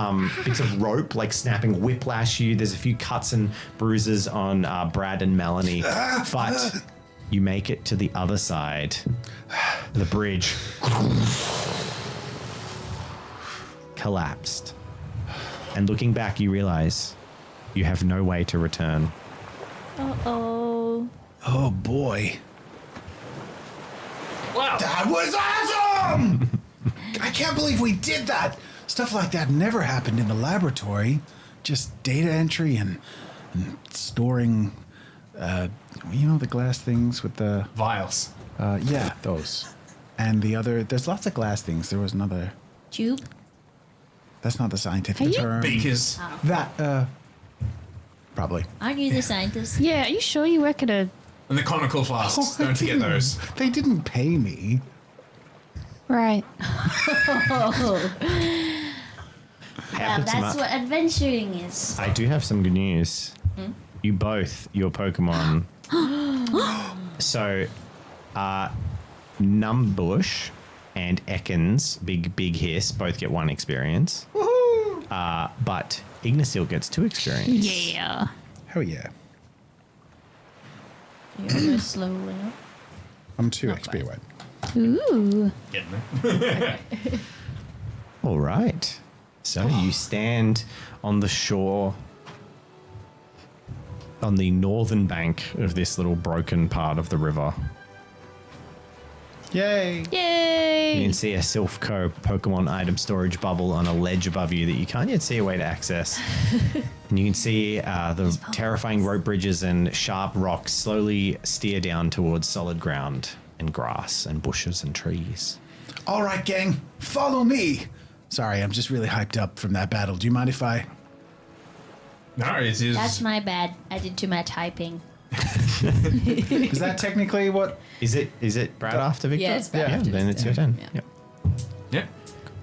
rope like snapping whiplash you. There's a few cuts and bruises on Brad and Melanie, but you make it to the other side. The bridge collapsed, and looking back, you realize you have no way to return. Oh. Oh boy. Wow. That was awesome! I can't believe we did that. Stuff like that never happened in the laboratory. Just data entry and storing, the glass things with the, Vials. yeah, those. And the other, there's lots of glass things. There was another, Tube? that's not the scientific Are you- term. Beakers. That, probably. Aren't you the scientist? Yeah, are you sure you work at a... And the conical flasks. Don't forget those. They didn't pay me. Right. Well, Happens to that's mu- what adventuring is. I do have some good news. You both, your Pokemon. So, Numbush and Ekans, big hiss, both get 1 experience. But Ignisil gets 2 experience. Yeah. Hell yeah. You're slowly up. I'm 2 Not XP bad. away. Ooh. Getting there. All right. So you stand on the shore, on the northern bank of this little broken part of the river. Yay. You Yay! can see a Silphco Pokemon item storage bubble on a ledge above you that you can't yet see a way to access. And you can see the terrifying rope bridges and sharp rocks slowly steer down towards solid ground and grass and bushes and trees. All right, gang, follow me. Sorry, I'm just really hyped up from that battle. Do you mind if I? No, it is. That's my bad. I did too much hyping. Is that technically what? Is it Brad after Victor? Yeah, it's Brad Yeah, after then it's Victor. your turn. Yeah. Yep. Yeah.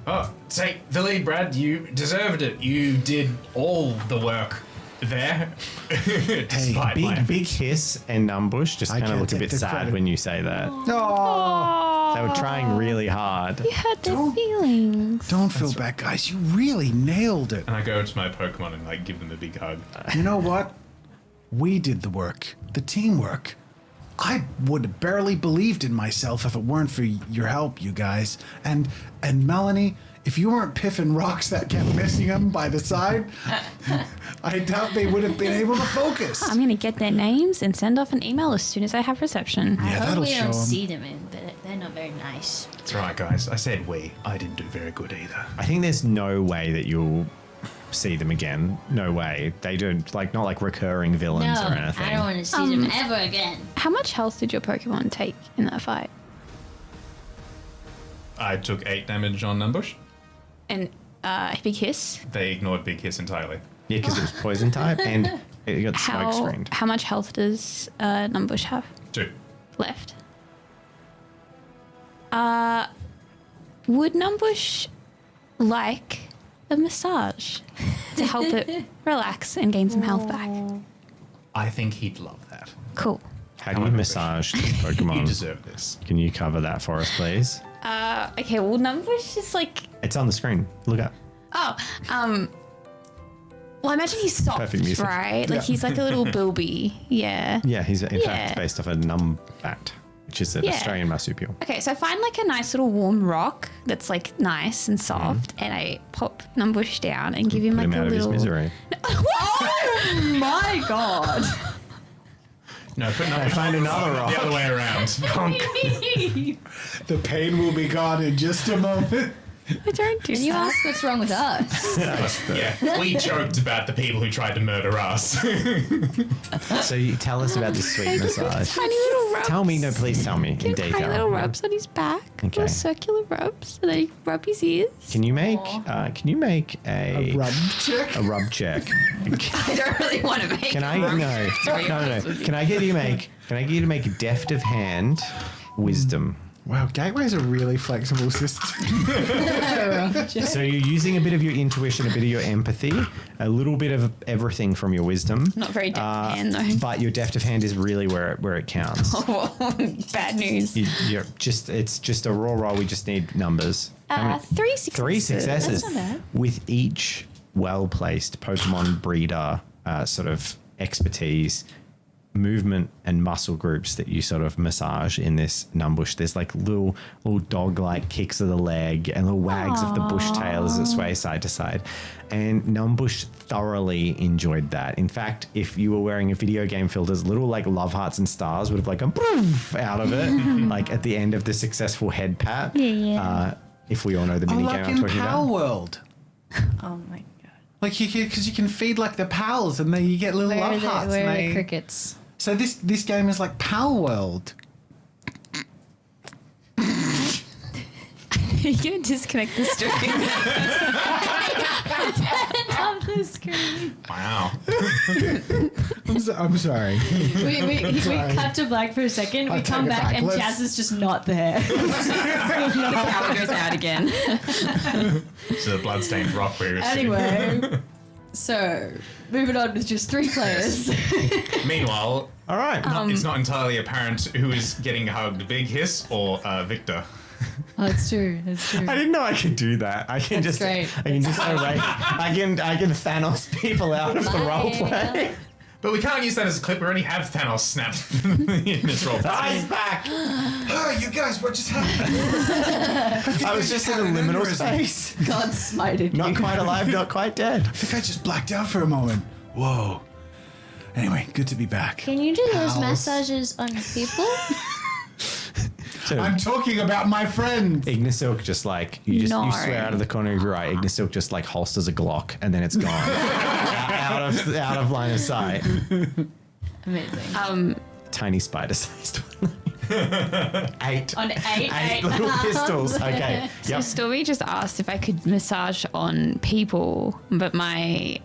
Oh, take the lead, Brad. You deserved it. You did all the work there. Despite my Big hiss and Numbush just I kind of can't look a take bit the sad credit. when you say that. Oh, They were trying really hard. You hurt their Don't- feelings. Don't feel bad, guys. You really nailed it. And I go to my Pokemon and like give them a big hug. You know what? We did the work, the teamwork. I would have barely believed in myself if it weren't for your help, you guys. And Melanie, if you weren't piffing rocks that kept missing them by the side, I doubt they would have been able to focus. I'm going to get their names and send off an email as soon as I have reception. I Yeah, hope that'll we show don't 'em. see them in, but they're not very nice. That's right, guys. I said we. I didn't do very good either. I think there's no way that you'll see them again. No way. They don't not like recurring No, villains or anything. I don't want to see them ever again. How much health did your Pokemon take in that fight? I took 8 damage on Numbush. And Big Hiss? They ignored Big Hiss entirely. Yeah, because it was poison type and it got smoke screened. How much health does Numbush have 2. left? Would Numbush like a massage to help it relax and gain some health back? I think he'd love that. Cool. How do you massage the You Pokemon? deserve this. Can you cover that for us, please? Okay, well, Numbush is like... It's on the screen. Look up. Oh, well, I imagine he's soft, Perfect music. right? Like, he's like a little bilby. Yeah. Yeah, he's in Yeah. fact based off a Numbat. which is an Yeah. Australian marsupial. Okay, so I find like a nice little warm rock that's like nice and soft, and I pop Numbush down and give him Put like him out a of his little. misery. Oh my god. No, put another. Find another rock. The other way around. The pain will be gone in just a moment. I don't do And you that. ask what's wrong with us. Yeah, we joked about the people who tried to murder us. So you tell us about this sweet massage. Tiny little rubs. Tell me, no, please tell me in Tiny little detail. rubs on his back. Okay. Little circular rubs, and then you rub his ears. Can you make a Rub check. a rub check? I don't really want to make. Can I no. Can I get you to make a deft of hand wisdom? Wow, Gateway's a really flexible system. So you're using a bit of your intuition, a bit of your empathy, a little bit of everything from your wisdom. Not very deft of hand though. But your deft of hand is really where it counts. Bad news. It's just a raw roll. We just need numbers. How many- 3 successes. 3 successes. That's not bad. With each well-placed Pokemon breeder sort of expertise, movement and muscle groups that you sort of massage in this Numbush. There's like little dog-like kicks of the leg and little wags of the bush tail as it sways side to side. And Numbush thoroughly enjoyed that. In fact, if you were wearing a video game filters, little like love hearts and stars would have like gone poof out of it, like at the end of the successful head pat. Yeah. If we all know the minigame like I'm in talking Pal about. World. Oh my god. Like because you can feed like the pals and then you get little love hearts. Where and are they, the crickets? So this game is like Pal World. You're going to disconnect the stream. Top the screen. Wow. I'm sorry. We cut to black for a second. We I'll come take it back back. and Let's- Jazz is just not there. The power goes out again. So the bloodstained rock we're Anyway, so moving on with just 3 players. Meanwhile, All right. it's not entirely apparent who is getting hugged, Big Hiss or Victor. Oh, it's true. It's true. I didn't know I could do that. I can That's just great. I can just erase. I can Thanos people out of the roleplay. But we can't use that as a clip. We already have Thanos snapped in this role. He's back. Oh, you guys, what just happened? I was just in a liminal space. God smited Not you. quite alive, not quite dead. I think I just blacked out for a moment. Whoa. Anyway, good to be back. Can you do those Pals. massages on people? So I'm talking about my friends. Ignisilk just like you No. swear out of the corner of your eye. Ignisilk just like holsters a Glock and then it's gone out of line of sight. Amazing. Tiny spider-sized one. 8. On 8 little pistols. Okay. So Yep. Stormy just asked if I could massage on people, but my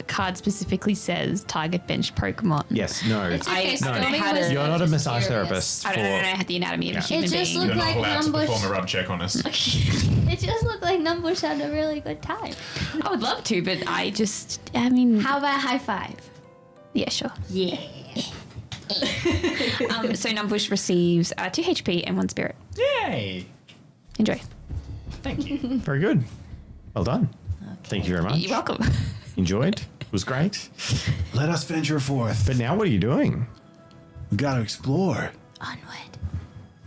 card specifically says target bench Pokemon. Yes. No. It's okay. I- Stormy no, had was a- You're not a just massage curious. therapist. I don't know the anatomy of a Yeah. human It just being. You're looked not like allowed to Numbush. perform a rub check on us. It just looked like Numbush had a really good time. I would love to, but I mean, How about high five? yeah, sure. Yeah. So Numbush receives 2 HP and 1 spirit. Yay! Enjoy. Thank you. Very good. Well done. Thank you very much. You're welcome. Enjoyed. It was great. Let us venture forth. But now what are you doing? We got to explore. Onward.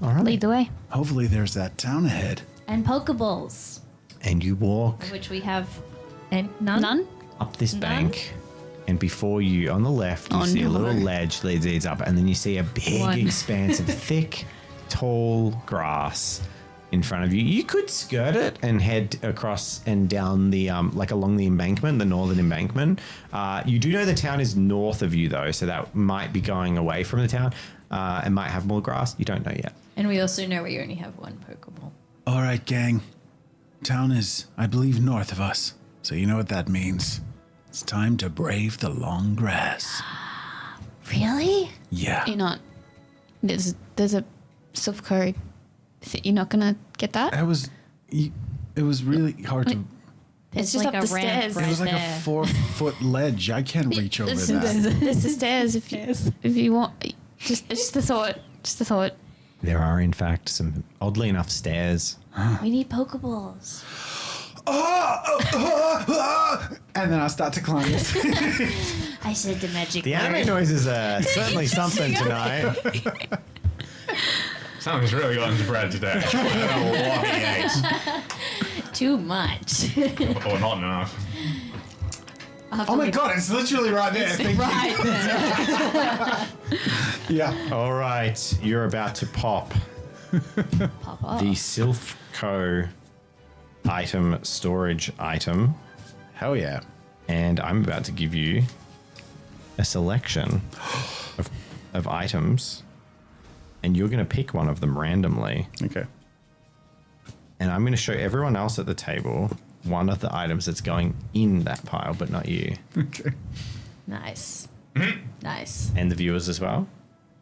All right. Lead the way. Hopefully, there's that town ahead. And Pokeballs, And you walk which we have none. None? up this None? bank, and before you, on the left, you Oh, see a no. little ledge leads up, and then you see a big One. expanse of thick, tall grass in front of you. You could skirt it and head across and down the like along the embankment, the northern embankment. You do know the town is north of you though, so that might be going away from the town and might have more grass. You don't know yet. And we also know we only have 1 Pokeball. All right, gang. Town is, I believe, north of us. So you know what that means. It's time to brave the long grass. Really? Yeah. You're not. There's a soft code. You're not gonna get that? It was really hard to. It's There's just like up a the ramp stairs. right It was like there. a 4-foot ledge. I can't reach over There's, that. there's the stairs if you want. It's just a thought. Just a thought. There are, in fact, some oddly enough stairs. We need Pokeballs. And then I start to climb it. I said the magic The word. anime noises are certainly something tonight. Something's really gone to Brad today. I don't know what he ate. Too much. Or not enough. Oh my god, it's literally right there. Thank you. Right. Yeah. All right, you're about to pop Pop off. the Silphco item storage item, Hell yeah. and I'm about to give you a selection of items, and you're going to pick one of them randomly, Okay. and I'm going to show everyone else at the table one of the items that's going in that pile, but not you, Okay. Nice. Nice. and the viewers as well.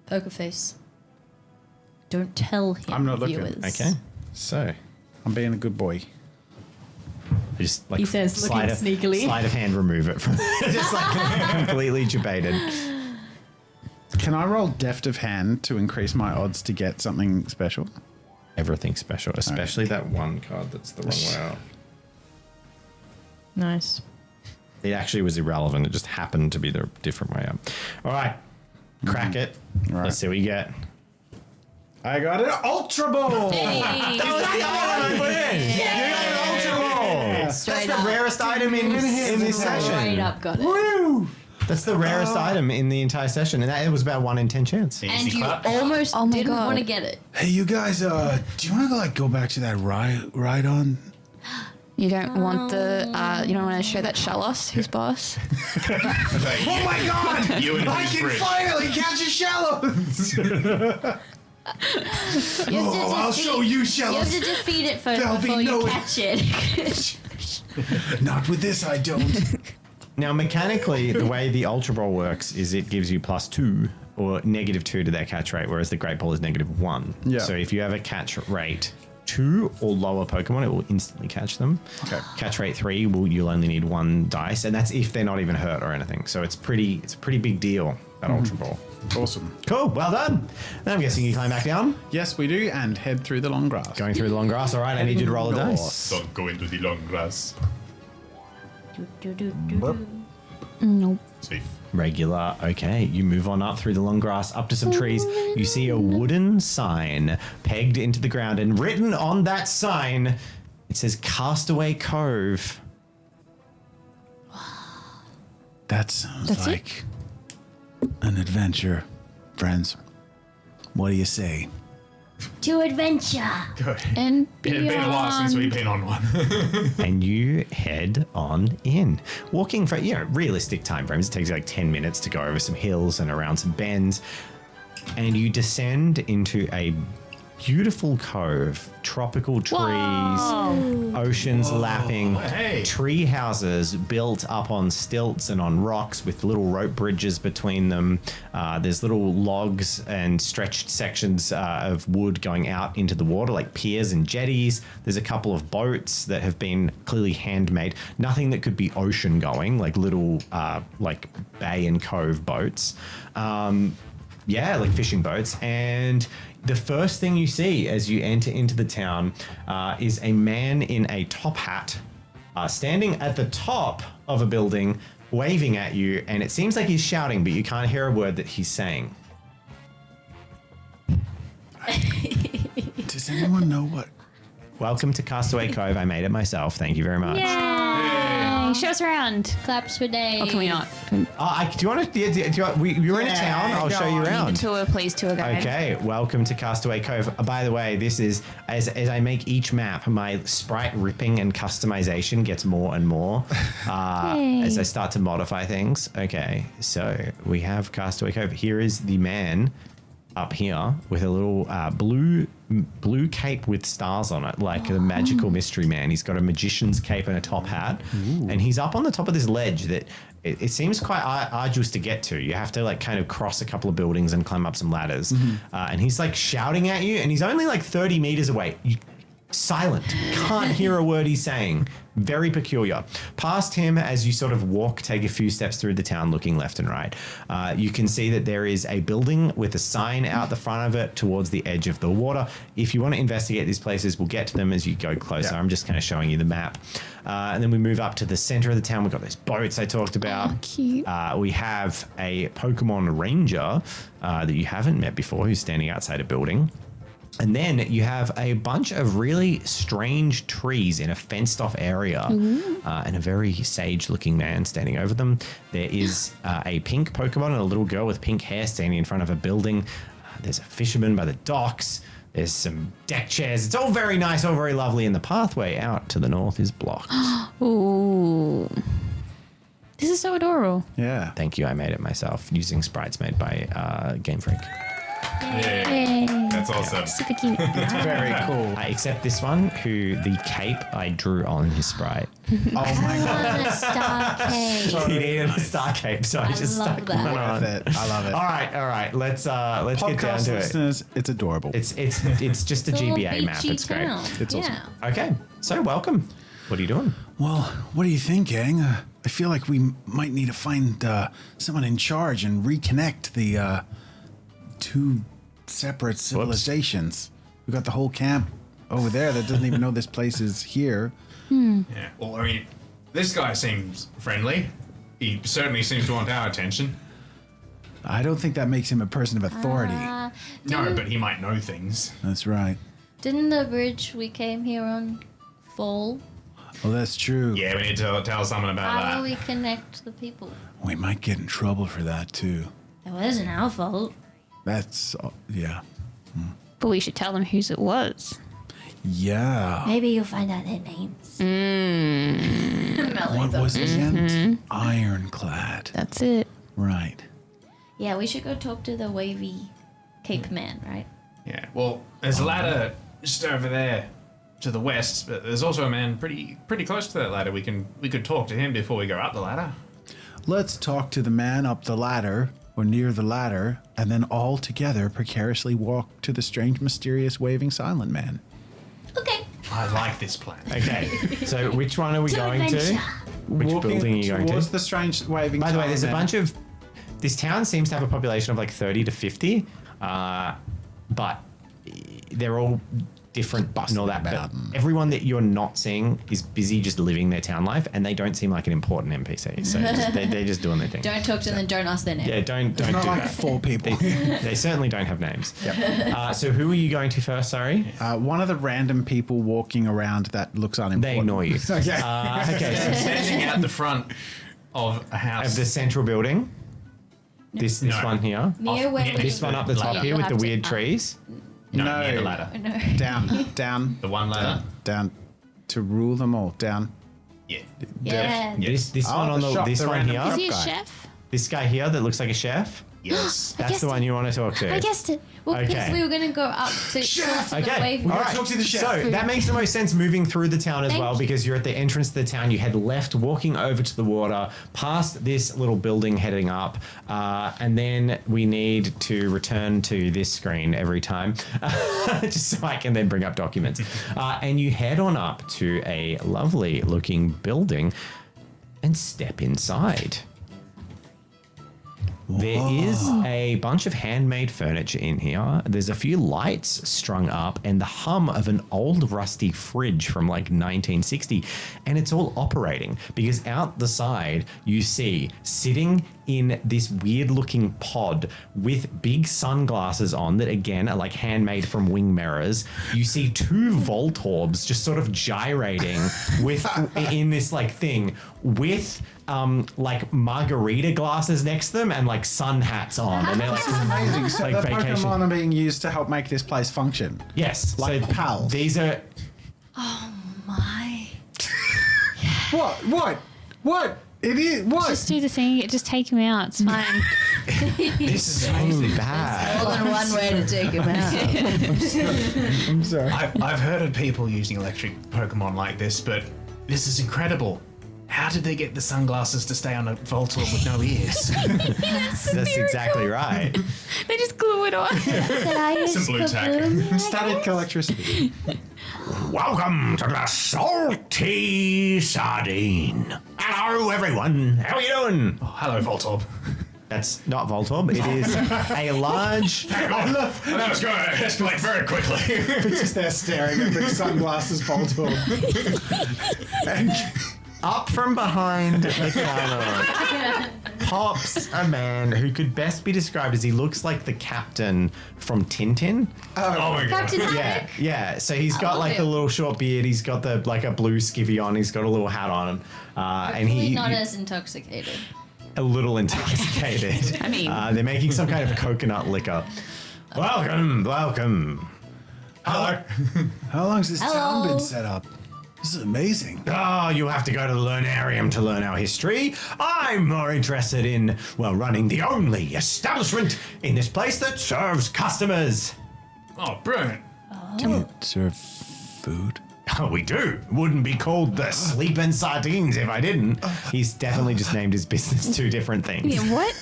Poker face. Don't tell him. I'm not looking. viewers. Okay, so I'm being a good boy. I just like He says, looking sneakily. sleight of hand remove it from just like completely debated. Can I roll deft of hand to increase my odds to get something special? Everything special, especially that one card that's the wrong way out. Nice. It actually was irrelevant. It just happened to be the different way up. All right, crack it. All right. Let's see what you get. I got an Ultra Ball! That was the other one. You got an Ultra Ball. Straight That's the up. rarest item in this Straight session. up got it. Woo! That's the rarest item in the entire session, and that it was about 1 in 10 chance. And Easy you clap. almost Oh my didn't God. want to get it. Hey, you guys, do you want to like go back to that ride on? You don't want the, you don't want to show that Shalos, who's boss. Oh my god! You and I whose can bridge? finally catch a shallow! Oh, I'll show you You have shallows. to defeat it first There'll be before no- you catch it. Not with this, I don't. Now, mechanically, the way the Ultra Ball works is it gives you +2 or -2 to their catch rate, whereas the Great Ball is -1. Yeah. So if you have a catch rate 2 or lower Pokemon, it will instantly catch them. Okay. Catch rate 3, you'll only need 1 dice, and that's if they're not even hurt or anything. So it's a pretty big deal, that Ultra Ball. Awesome. Cool, well done. Now I'm guessing you climb back down, Yes, we do, and head through the long grass. going through the long grass. All right, I need you to roll a dice. Don't go into the long grass. Nope. Safe. Regular. Okay, you move on up through the long grass, up to some trees. You see a wooden sign pegged into the ground, and written on that sign, it says Castaway Cove. That sounds That's it? like an adventure, friends. What do you say? To adventure. And It's been a while since we've been on one. And you head on in. Walking for, realistic time frames. It takes you like 10 minutes to go over some hills and around some bends. And you descend into a beautiful cove, tropical trees, oceans lapping, hey. tree houses built up on stilts and on rocks with little rope bridges between them. There's little logs and stretched sections of wood going out into the water, like piers and jetties. There's a couple of boats that have been clearly handmade. Nothing that could be ocean going, like little like bay and cove boats. Like fishing boats. And the first thing you see as you enter into the town is a man in a top hat standing at the top of a building waving at you, and it seems like he's shouting, but you can't hear a word that he's saying. Does anyone know what? Welcome to Castaway Cove. I made it myself. Thank you very much. Yay! Show us around. Claps for Dave. Or can we not? Do you want to? You're in a town. I'll show you Need a around. tour, please, tour guide. Okay, welcome to Castaway Cove. By the way, this is as I make each map, my sprite ripping and customization gets more and more as I start to modify things. Okay, so we have Castaway Cove. Here is the man up here with a little blue cape with stars on it, like the magical mystery man. He's got a magician's cape and a top hat, and he's up on the top of this ledge that it seems quite arduous to get to. You have to like kind of cross a couple of buildings and climb up some ladders, and he's like shouting at you, and he's only like 30 meters away. Silent, can't hear a word he's saying. Very peculiar. Past him, as you sort of take a few steps through the town looking left and right, you can see that there is a building with a sign out the front of it towards the edge of the water. If you want to investigate these places, we'll get to them as you go closer. Yeah. I'm just kind of showing you the map. And then we move up to the center of the town. We've got those boats I talked about. Oh, cute. We have a Pokemon Ranger that you haven't met before who's standing outside a building. And then you have a bunch of really strange trees in a fenced-off area, and a very sage-looking man standing over them. There is a pink Pokemon and a little girl with pink hair standing in front of a building. There's a fisherman by the docks. There's some deck chairs. It's all very nice, all very lovely, and the pathway out to the north is blocked. Ooh. This is so adorable. Yeah. Thank you, I made it myself using sprites made by Game Freak. Yay. That's awesome. Super cute. Very cool. Except this one, who the cape I drew on his sprite. Oh my god. On a star cake. He needed a star cape, so I just love stuck that. one on. Worth it. I love it. All right. Let's get down Podcast to it. listeners, it's adorable. It's just a It's a little GBA map. beachy It's great. town. It's awesome. Yeah. Okay, so welcome. What are you doing? Well, what do you think, gang? I feel like we might need to find someone in charge and reconnect the two separate civilizations. We got the whole camp over there that doesn't even know this place is here. Yeah. Well, I mean, this guy seems friendly. He certainly seems to want our attention. I don't think that makes him a person of authority. No, but he might know things. That's right. Didn't the bridge we came here on fall? Oh, that's true. Yeah, we need to tell someone about How that. do we connect the people? We might get in trouble for that, too. It wasn't our fault. That's, yeah. But we should tell them whose it was. Yeah. Maybe you'll find out their names. What was it again? Ironclad. That's it. Right. Yeah, we should go talk to the wavy Cape Man, right? Yeah. Well, there's a ladder just over there to the west, but there's also a man pretty close to that ladder. We could talk to him before we go up the ladder. Let's talk to the man up the ladder, or near the ladder, and then all together precariously walk to the strange, mysterious, waving silent man. Okay. I like this plan. Okay, so which one are we going adventure. to? Which building are you going towards to? the strange waving. By the way, there's a silent bunch of. This town seems to have a population of like 30 to 50, but they're all different and all that. But Bustling everyone that you're not seeing is busy just living their town life, and they don't seem like an important NPC. So they're just doing their thing. Don't talk to them and don't ask their name. Yeah, don't do Not like that. 4 people. They certainly don't have names. So who are you going to first? Sorry, one of the random people walking around that looks unimportant. they ignore you. Okay. Okay, so Standing out the front of a house. of the central building. This No. one here. Near where we This one up the top Ladder. here with the You'll have to- weird trees. no, No. near the ladder. No. down, The one ladder. down, to rule them all. Down. Yeah. Yeah. This Oh, one on the the shop, this the one random here. Is shop. he a guy. chef? This guy here that looks like a chef. Yes. That's the one you want to talk to. I guessed it. Well, because Okay. we were going to go up to talk to the Okay, wavy. all right. talk to the chef. So that makes the most sense moving through the town as Thank well, you. because you're at the entrance to the town. You head left, walking over to the water, past this little building, heading up, and then we need to return to this screen every time, just so I can then bring up documents. And you head on up to a lovely looking building and step inside. There is a bunch of handmade furniture in here. There's a few lights strung up and the hum of an old rusty fridge from like 1960. And it's all operating because out the side you see sitting in this weird looking pod with big sunglasses on that again are like handmade from wing mirrors. You see 2 Voltorbs just sort of gyrating with in this like thing with like margarita glasses next to them and like sun hats on, and they're like Amazing. So like the vacation. Pokemon are being used to help make this place function. Yes, Like so pals. These are My. What? It is what? Just do the thing. Just take him out. It's fine. This is so bad. More than one way to take him out. I'm sorry. I've heard of people using electric Pokemon like this, but this is incredible. How did they get the sunglasses to stay on a Voltorb with no ears? That's exactly right. They just glue it on. Did I use Some blue tack. Kaboom? Static electricity. Welcome to the salty sardine. Hello, everyone. How are you doing? Oh, hello, Voltorb. That's not Voltorb. It is a large. I that was going to escalate very quickly. Just there staring at the sunglasses Voltorb. And Up from behind the counter pops a man who could best be described as he looks like the captain from Tintin. Oh my god. Captain Yeah, Haddock. yeah. So he's got love like it. a little short beard. He's got the like a blue skivvy on. He's got a little hat on, and Hopefully he not as intoxicated. a little intoxicated. I mean- they're making some kind of coconut liquor. Welcome, welcome. Hello. How long's this town Hello. been set up? This is amazing. Oh, you have to go to the Learnarium to learn our history. I'm more interested in, well, running the only establishment in this place that serves customers. Oh, brilliant. Do you serve food? Oh, we do. Wouldn't be called the Sleeping Sardines if I didn't. He's definitely just named his business two different things. Yeah, what?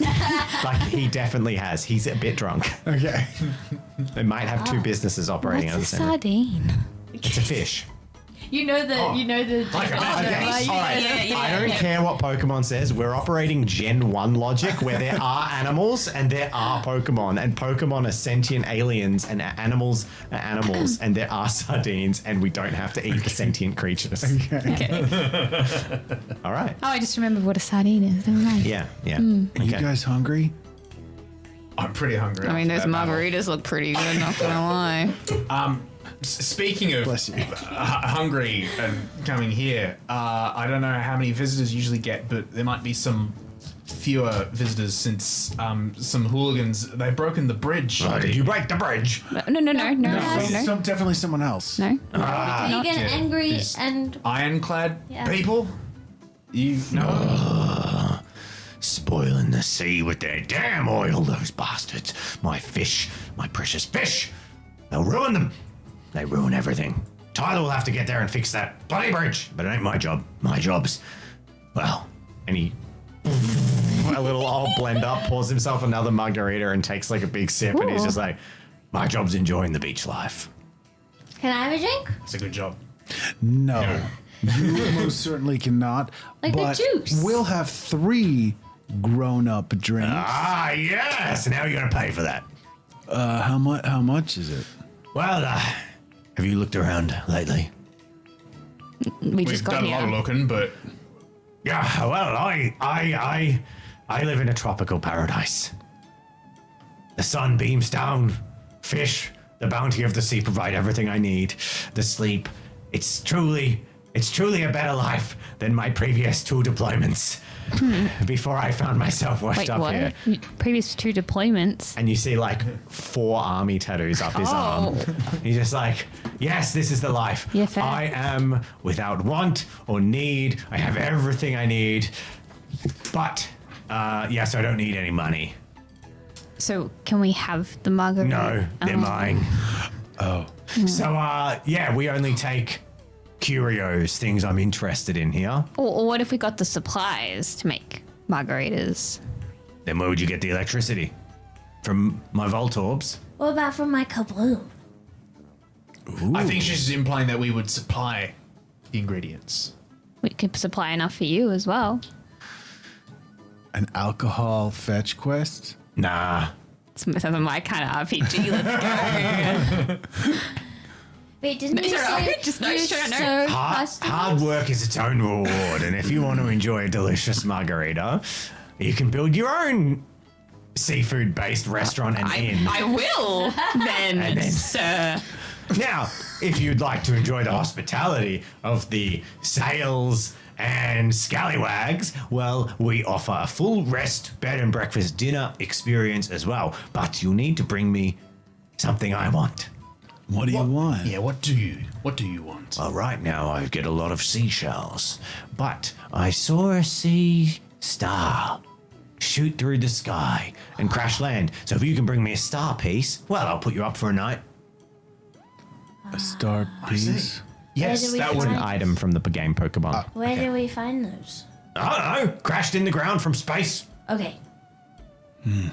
Like, he definitely has. He's a bit drunk. Okay. They might have two businesses operating What's at a the same time. sardine? It's a fish. You know the. Like a Okay, all right. I don't care what Pokemon says. We're operating Gen 1 logic where there are animals and there are Pokemon. And Pokemon are sentient aliens and animals are animals. And there are sardines and we don't have to eat the sentient creatures. Okay. All right. Oh, I just remembered what a sardine is. Never mind. Yeah, yeah. Are you Okay. guys hungry? I'm pretty hungry. I mean, after those that battle. margaritas look pretty good, not gonna lie. Speaking of Bless you. hungry and coming here, I don't know how many visitors you usually get, but there might be some fewer visitors since some hooligans, they've broken the bridge. Oh, did you break the bridge? No. Definitely someone else. No. Are you getting Yeah. angry These and Ironclad Yeah. people? You know? Spoiling the sea with their damn oil, those bastards. My fish, my precious fish. They'll ruin them. They ruin everything. Tyler will have to get there and fix that bloody bridge, but it ain't my job. My job's, well, and he a little old blend up, pours himself another margarita and takes like a big sip, and he's Ooh. just like, my job's enjoying the beach life. can I have a drink? It's a good job. No. You most certainly cannot. Like the but juice. we'll have 3 grown-up drinks. Ah, yes. Now you're gonna pay for that. How much is it? Well, have you looked around lately? We We've just got done a lot of here. looking, but Yeah, well, I live in a tropical paradise. The sun beams down, fish, the bounty of the sea provide everything I need. The sleep, it's truly a better life than my previous 2 deployments. Before I found myself washed Wait, up what? here. Previous 2 deployments. And you see like 4 army tattoos up his arm. He's just like, yes, this is the life. Yeah, fair. I am without want or need. I have everything I need. But, yes, I don't need any money. So can we have the margarita? No, they're mine. Oh. So, yeah, we only take curios, things I'm interested in here. Or what if we got the supplies to make margaritas? Then where would you get the electricity? From my Voltorbs? What about from my kabloom? I think she's implying that we would supply the ingredients. We could supply enough for you as well. An alcohol fetch quest? Nah. Sounds like my kind of RPG. Let's go. Wait, didn't you No, say just no, you sure, no. serve Hard customers? work is its own reward, and if you want to enjoy a delicious margarita, you can build your own seafood-based restaurant and inn. I will then, then- sir. Now, if you'd like to enjoy the hospitality of the sails and scallywags, well, we offer a full rest, bed and breakfast dinner experience as well. But you'll need to bring me something I want. What do you want? Yeah, what do you want? Well, right now I get a lot of seashells, but I saw a sea star shoot through the sky and crash land. So if you can bring me a star piece, well, I'll put you up for a night. A star piece? Yes, Where do we that was an find- item from the game Pokemon. Where do we find those? I don't know, crashed in the ground from space. Okay.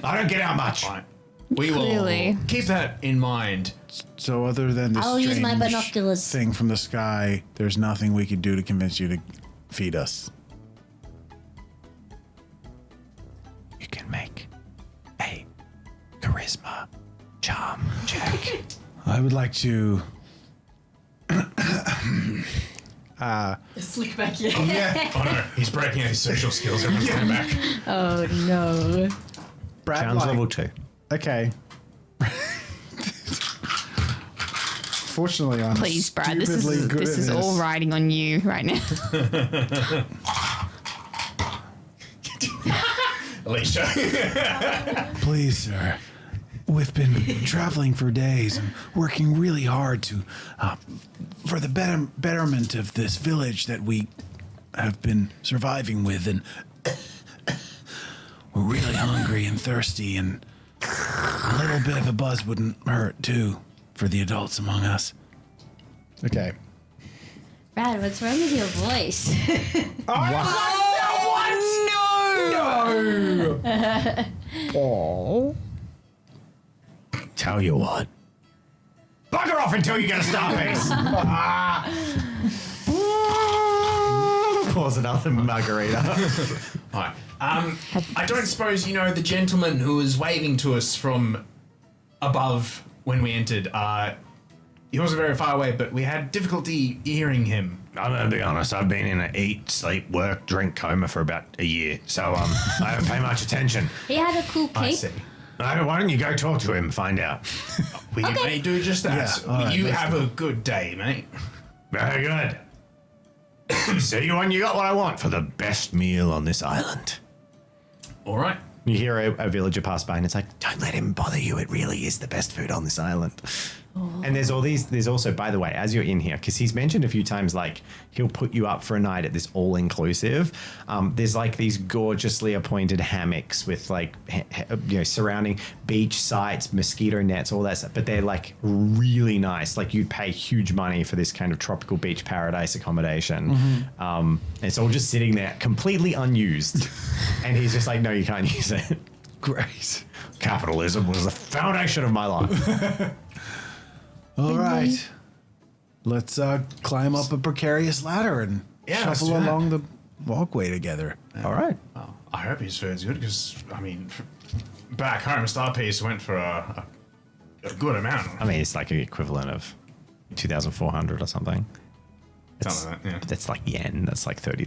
I don't get out much. Fine. We Clearly. will keep that in mind. So other than this I'll use my strange binoculars. thing from the sky, there's nothing we could do to convince you to feed us. You can make a charisma charm check. I would like to Slick back, yeah. Yeah. Oh no, he's breaking his social skills. Everyone's coming back. Oh no. Brad, Challenge like- level 2. Okay. Fortunately, I'm Please, Brad. This stupidly good is at all riding on you right now. Alicia. Please, sir. We've been traveling for days and working really hard to, for the betterment of this village that we have been surviving with, and we're really hungry and thirsty, and a little bit of a buzz wouldn't hurt too for the adults among us. Okay. Brad, what's wrong with your voice? Tell you what. Bugger off until you get a star piece. Pours another margarita. Hi. I don't suppose you know the gentleman who was waving to us from above when we entered. He wasn't very far away, but we had difficulty hearing him. I'm gonna be honest, I've been in an eat, sleep, work, drink coma for about a year, so I don't pay much attention. He had a cool I cape. see. Why don't you go talk to him and find out? We may do just that. Yeah, all right, You let's have a good day, mate. Very good. See you when you got what I want for the best meal on this island. All right. You hear a villager pass by and it's like, don't let him bother you. It really is the best food on this island. And there's also, by the way, as you're in here, because he's mentioned a few times, like he'll put you up for a night at this all-inclusive. There's like these gorgeously appointed hammocks with like, surrounding beach sites, mosquito nets, all that stuff. But they're like really nice. Like you'd pay huge money for this kind of tropical beach paradise accommodation. It's all just sitting there completely unused. And he's just like, no, you can't use it. Great. Capitalism was the foundation of my life. All right. Let's climb up a precarious ladder and Yeah, let's shuffle do that. along the walkway together. All right. Well, I hope his food's good because, I mean, back home, a star piece went for a good amount. I mean, it's like the equivalent of 2,400 or something. Something like that, yeah. That's like yen. That's like $30.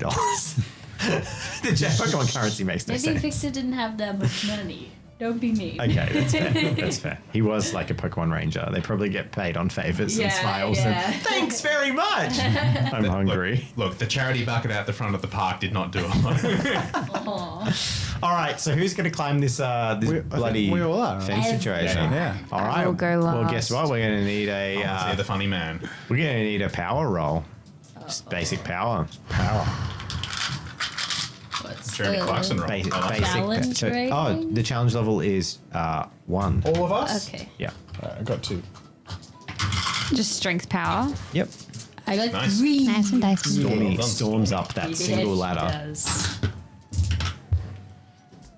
The Pokemon currency makes no Maybe sense. Victor didn't have that much money. Don't be mean. Okay, that's fair. That's fair. He was like a Pokemon ranger. They probably get paid on favors and Yeah, smiles yeah. and thanks very much. I'm hungry. Look, the charity bucket out the front of the park did not do a lot. All right, so who's going to climb this I bloody think we all are. fence situation? Yeah. All right. will go Well, guess last. what? We're going to need See a the funny man. we're going to need a power roll. Just basic power. What's Jeremy the- Clarkson roll. Basic. I like basic Balance so, rating? the challenge level is 1. All of us? Okay. Yeah. I got 2. Just strength power. Yep. I got Nice. 3. Nice and dice. Stormy Well done, storms up that single ladder. Does.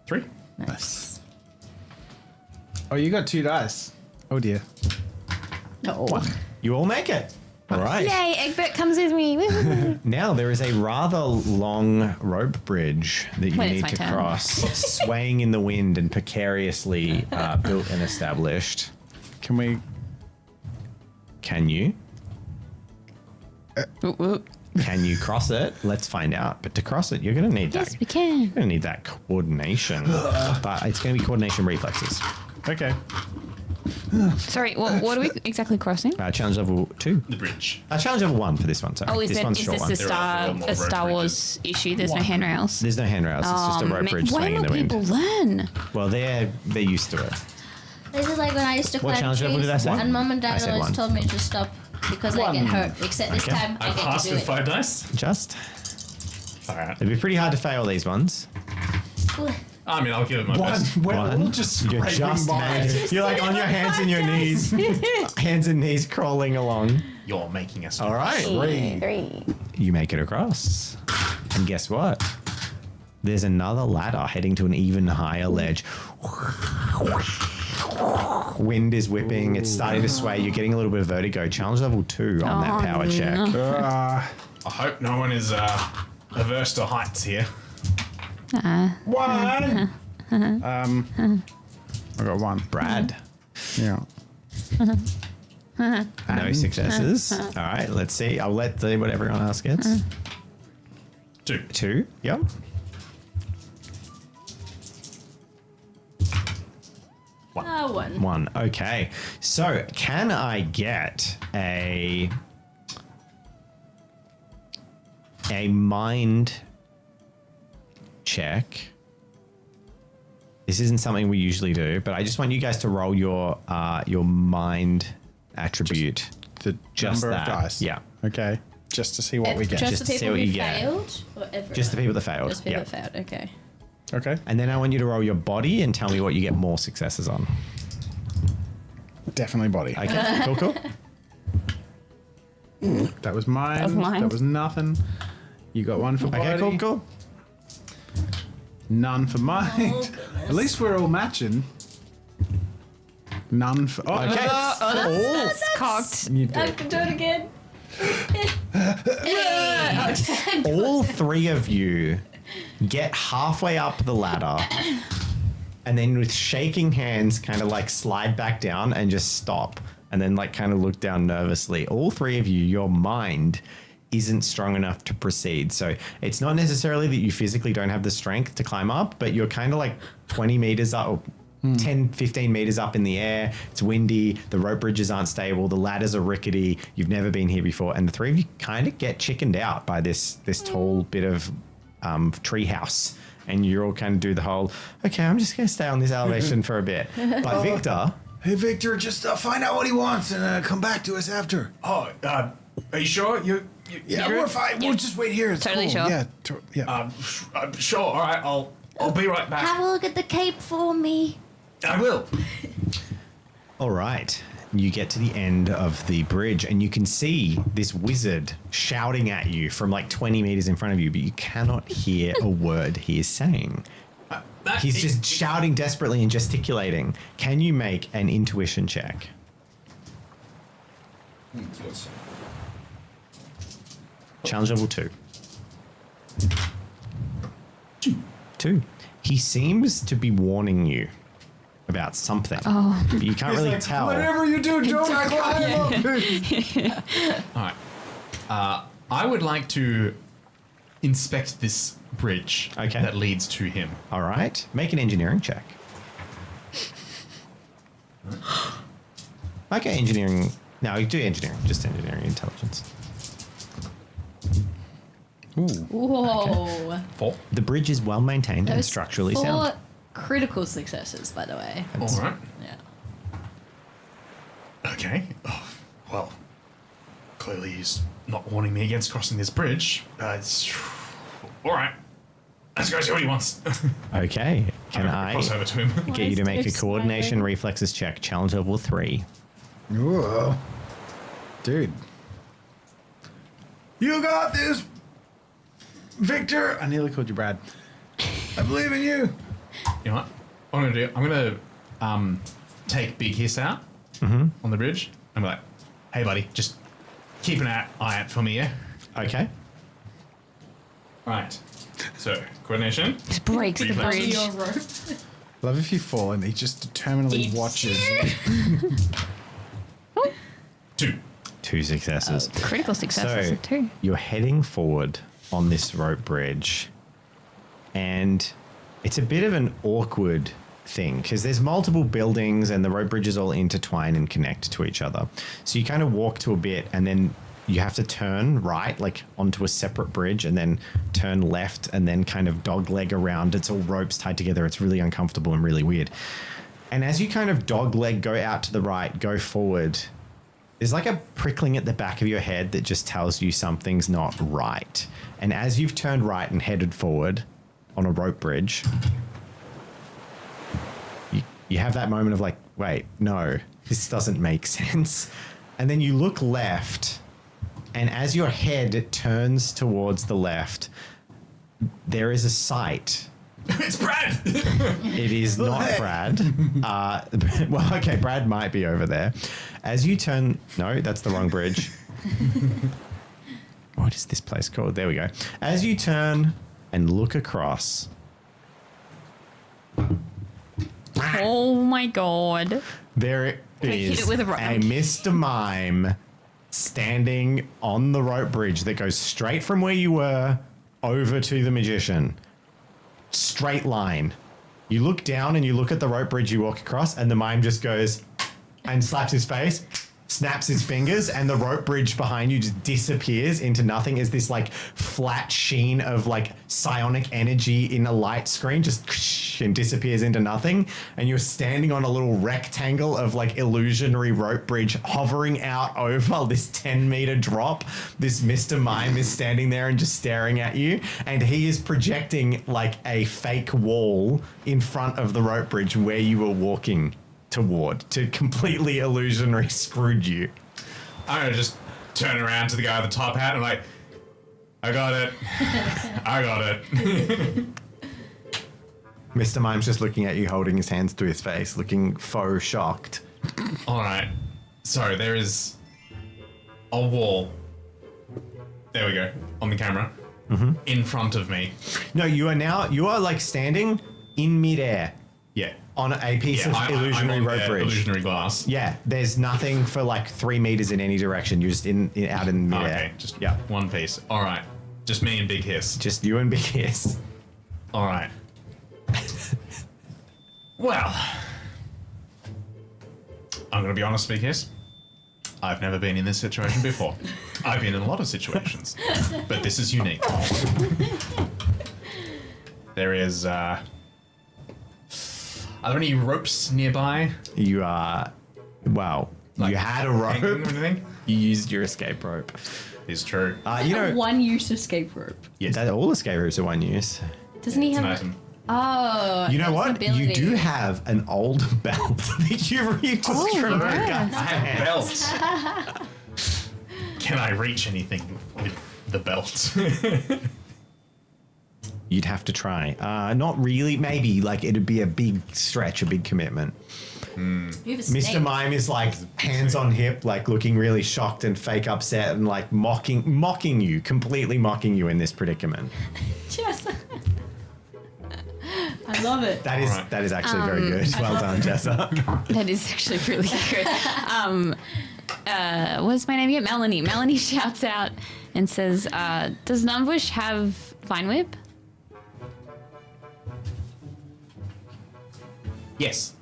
3. Nice. Oh, you got 2 dice. Oh dear. No. You all make it. All right. Yay, Egbert comes with me. Woo. Now there is a rather long rope bridge that you When it's need my to turn. cross, swaying in the wind and precariously built and established. Can we? Can you? Whoop, whoop. Can you cross it? Let's find out. But to cross it, you're going to need Yes, that. we can. You're going to need that coordination. But it's going to be coordination reflexes. Okay. Sorry, what are we exactly crossing? Challenge level 2. The bridge. Challenge level 1 for this one. Sorry. Oh, is this one's this short a one. There Star, are more a Star rope Wars issue? There's no handrails. There's no handrails. It's just a rope bridge When swaying in will the wind. people learn? Well, they're used to it. This is like when I used to What climb challenge level trees, did I say? and Mum and I Dad said always 1. told me to stop because I get hurt. Except this Okay. time I I get passed to do with it. 5 dice. Just. All right. It'd be pretty hard to fail these ones. I mean, I'll give it my best. We're all One. just You're scraping just by. You're like on your hands and your knees. Hands and knees crawling along. You're making us. All right. 3. You make it across. And guess what? There's another ladder heading to an even higher ledge. Wind is whipping. It's starting to sway. You're getting a little bit of vertigo. Challenge level 2 on that power check. I hope no one is averse to heights here. 1. I got 1. Brad. Yeah. No successes. All right, let's see. I'll see what everyone else gets. 2. 2. Yep. One. 1. Okay. So, can I get a mind check? This isn't something we usually do, but I just want you guys to roll your mind attribute. The Just number that. of dice. Yeah. Okay. Just to see what we get. Just Just the to see people what who you get. failed? Or everyone? Just the people that failed. Just people Yeah. that failed, okay. Okay. And then I want you to roll your body and tell me what you get more successes on. Definitely body. Okay, cool, cool. That was mine. That was mine. That was nothing. You got one for body. Okay, cool, cool. None for mind. Oh, At least we're all matching. None for. Oh, Okay. That's cocked. You I did. can do it again. All 3 of you get halfway up the ladder and then with shaking hands kind of like slide back down and just stop and then like kind of look down nervously. All 3 of you, your mind isn't strong enough to proceed. So it's not necessarily that you physically don't have the strength to climb up, but you're kind of like 20 meters up or 10, 15 meters up in the air. It's windy. The rope bridges aren't stable. The ladders are rickety. You've never been here before. And the 3 of you kind of get chickened out by this tall bit of tree house. And you all kind of do the whole, okay, I'm just going to stay on this elevation for a bit. But Victor, Hey, Victor, just find out what he wants and come back to us after. Oh, are you sure? Yeah, You're- we're fine. We'll just wait here. It's Totally cool. sure. Yeah, yeah. Sure. All right. I'll be right back. Have a look at the cape for me. I will. all right. You get to the end of the bridge and you can see this wizard shouting at you from like 20 meters in front of you, but you cannot hear a word he is saying. He's just shouting desperately and gesticulating. Can you make an intuition check? Challenge level 2. 2. He seems to be warning you about something. Oh. But you can't really tell. Whatever you do, don't climb up. All right. I would like to inspect this bridge Okay. that leads to him. All right. Make an engineering check. Okay, engineering. No, you do engineering. Just engineering intelligence. Whoa. 4. The bridge is well maintained and Those structurally 4 sound. critical successes, by the way. All right. Yeah. Okay. Oh, well, clearly he's not warning me against crossing this bridge. All right. Let's go see what he wants. Okay. Can I cross over to him? get you to Why make a is Dave coordination smiling? reflexes check? Challenge level 3. Whoa. Dude. You got this, Victor. I nearly called you Brad. I believe in you. You know what? What I'm gonna do? I'm gonna take Big Hiss out on the bridge. I'm like, hey buddy, just keep an eye out for me, yeah? Okay. Right. So coordination. Just breaks the Reflex. bridge. Your rope. Love if you fall and he just determinedly watches. 2. 2 successes. Critical successes So too. you're heading forward on this rope bridge, and it's a bit of an awkward thing because there's multiple buildings and the rope bridges all intertwine and connect to each other. So you kind of walk to a bit and then you have to turn right, like onto a separate bridge, and then turn left and then kind of dogleg around. It's all ropes tied together. It's really uncomfortable and really weird. And as you kind of dogleg, go out to the right, go forward, there's like a prickling at the back of your head that just tells you something's not right. And as you've turned right and headed forward on a rope bridge, you have that moment of like, wait, no, this doesn't make sense. And then you look left, and as your head turns towards the left, there is a sight. It's Brad. It is not Brad. Well, okay, Brad might be over there. As you turn, no, that's the wrong bridge. What is this place called? There we go. As you turn and look across, Oh my god. There hit is it with a a rock? Mr. Mime standing on the rope bridge that goes straight from where you were over to the magician. Straight line. You look down and you look at the rope bridge you walk across, and the mime just goes and slaps his face, snaps his fingers, and the rope bridge behind you just disappears into nothing as this like flat sheen of like psionic energy in a light screen just and disappears into nothing. And you're standing on a little rectangle of like illusionary rope bridge hovering out over this 10-meter drop. This Mr. Mime is standing there and just staring at you, and he is projecting like a fake wall in front of the rope bridge where you were walking toward to completely illusionary screwed you. I'm gonna just turn around to the guy with the top hat and like, I got it. I got it. Mr. Mime's just looking at you, holding his hands to his face, looking faux shocked. All right. So there is a wall. There we go. On the camera. In front of me. No, you are like standing in midair Yeah. on a piece of illusionary I'm on rope the bridge. illusionary glass. Yeah, there's nothing for like 3 meters in any direction. You're just out in midair. Okay, just yeah, one piece. All right. Just me and Big Hiss. just you and Big Hiss. All right. Well, I'm going to be honest, Big Hiss. I've never been in this situation before. I've been in a lot of situations, but this is unique. There is, are there any ropes nearby? You are, well, Like you had a hanging or rope. anything? You used your escape rope. Is true. You know, One use escape rope. yes, that all escape ropes are one use. Doesn't he It's have? an item. Oh, You know that's what? You ability. do have an old belt that you just removed. yeah. I have belt. Can I reach anything with the belt? You'd have to try. Not really. Maybe like it'd be a big stretch, a big commitment. You have a snake. Mr. Mime is like hands on hip, like looking really shocked and fake upset and like mocking you, completely mocking you in this predicament. Yes. I love it. That is Alright. that is actually very good. Well done, Jessa. That is actually really good. What's my name again? Melanie. Melanie shouts out and says, does Numbush have Vine Whip? Yes.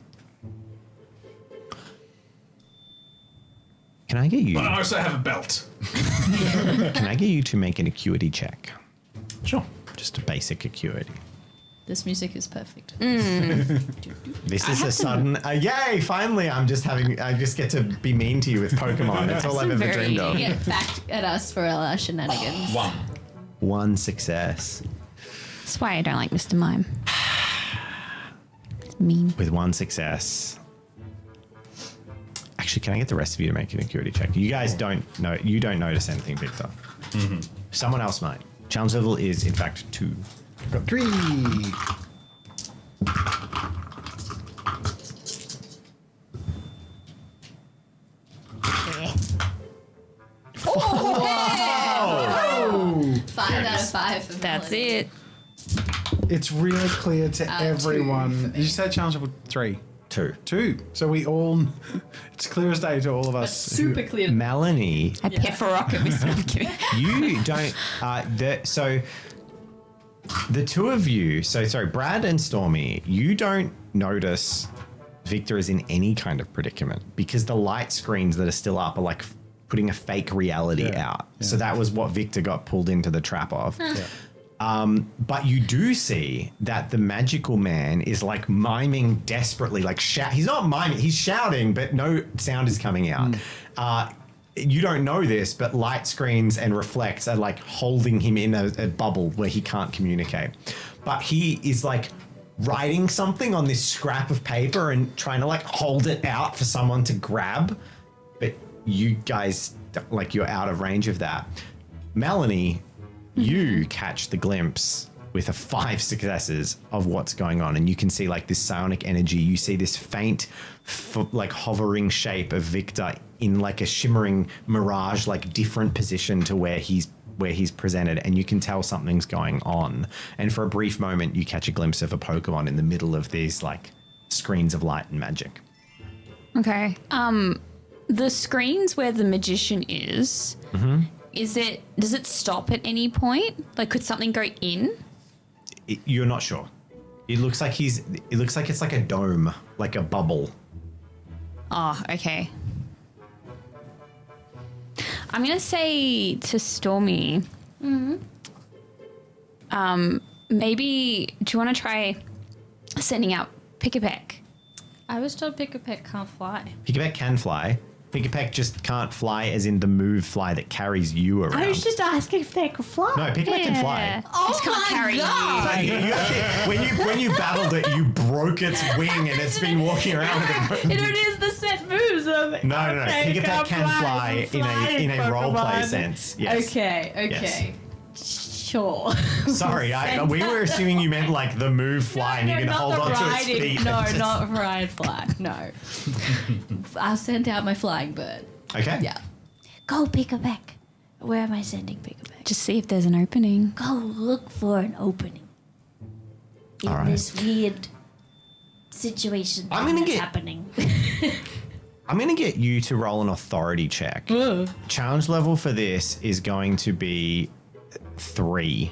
Can I get you? But I also have a belt. Can I get you to make an acuity check? Sure. Just a basic acuity. This music is perfect. This is a sudden yay! Finally, I just get to be mean to you with Pokemon. That's all I've ever Very- dreamed of. Get back at us for our shenanigans. One. One success. That's why I don't like Mr. Mime. It's mean. With one success. Actually, can I get the rest of you to make an acuity check? You guys don't know. You don't notice anything, Victor. Someone else might. Challenge level is in fact 2. Got 3. Oh! 5 out of 5 for That's Melanie. it. It's really clear to everyone. for Did you say challenge level 3? 2. 2. So we all. It's clear as day to all of us. Super clear. Melanie, I pick a rock at Mr. I'm kidding. you don't. So the two of you. So sorry, Brad and Stormy. You don't notice Victor is in any kind of predicament because the light screens that are still up are like putting a fake reality Yeah. out. Yeah. So that was what Victor got pulled into the trap of. But you do see that the magical man is like miming desperately, like he's not miming, he's shouting, but no sound is coming out. You don't know this, but light screens and reflects are like holding him in a bubble where he can't communicate. But he is like writing something on this scrap of paper and trying to like hold it out for someone to grab. But you guys, like, you're out of range of that. Melanie, you catch the glimpse with 5 successes of what's going on, and you can see like this psionic energy. You see this faint, like hovering shape of Victor in like a shimmering mirage, like different position to where he's presented, and you can tell something's going on. And for a brief moment, you catch a glimpse of a Pokemon in the middle of these like screens of light and magic. Okay. The screens where the magician is, does it stop at any point? Like, could something go in? You're not sure. It looks like it's like a dome, like a bubble. Oh, okay. I'm gonna say to Stormy. Maybe do you want to try sending out Pick-a-Peck? I was told Pick-a-Peck can't fly. Pick-a-Peck can fly. Pick-a-Peck just can't fly as in the move fly that carries you around. I was just asking if they could fly. No, Pick-a-Peck can fly. Just can't carry you. When you battled it, you broke its wing and it's been walking around with it. It is the set moves of it. No. Pick-a-Peck can fly in a role play sense. Yes. Okay. Sure. Sorry, we were assuming you meant like the move fly and you can hold on to its feet. No, and just- not ride fly. No. I'll send out my flying bird. Okay. Yeah. Go Pick-a-Peck. Where am I sending Pick-a-Peck? Just see if there's an opening. Go look for an opening in All right. this weird situation I'm gonna that's get- happening. I'm going to get you to roll an authority check. Challenge level for this is going to be 3.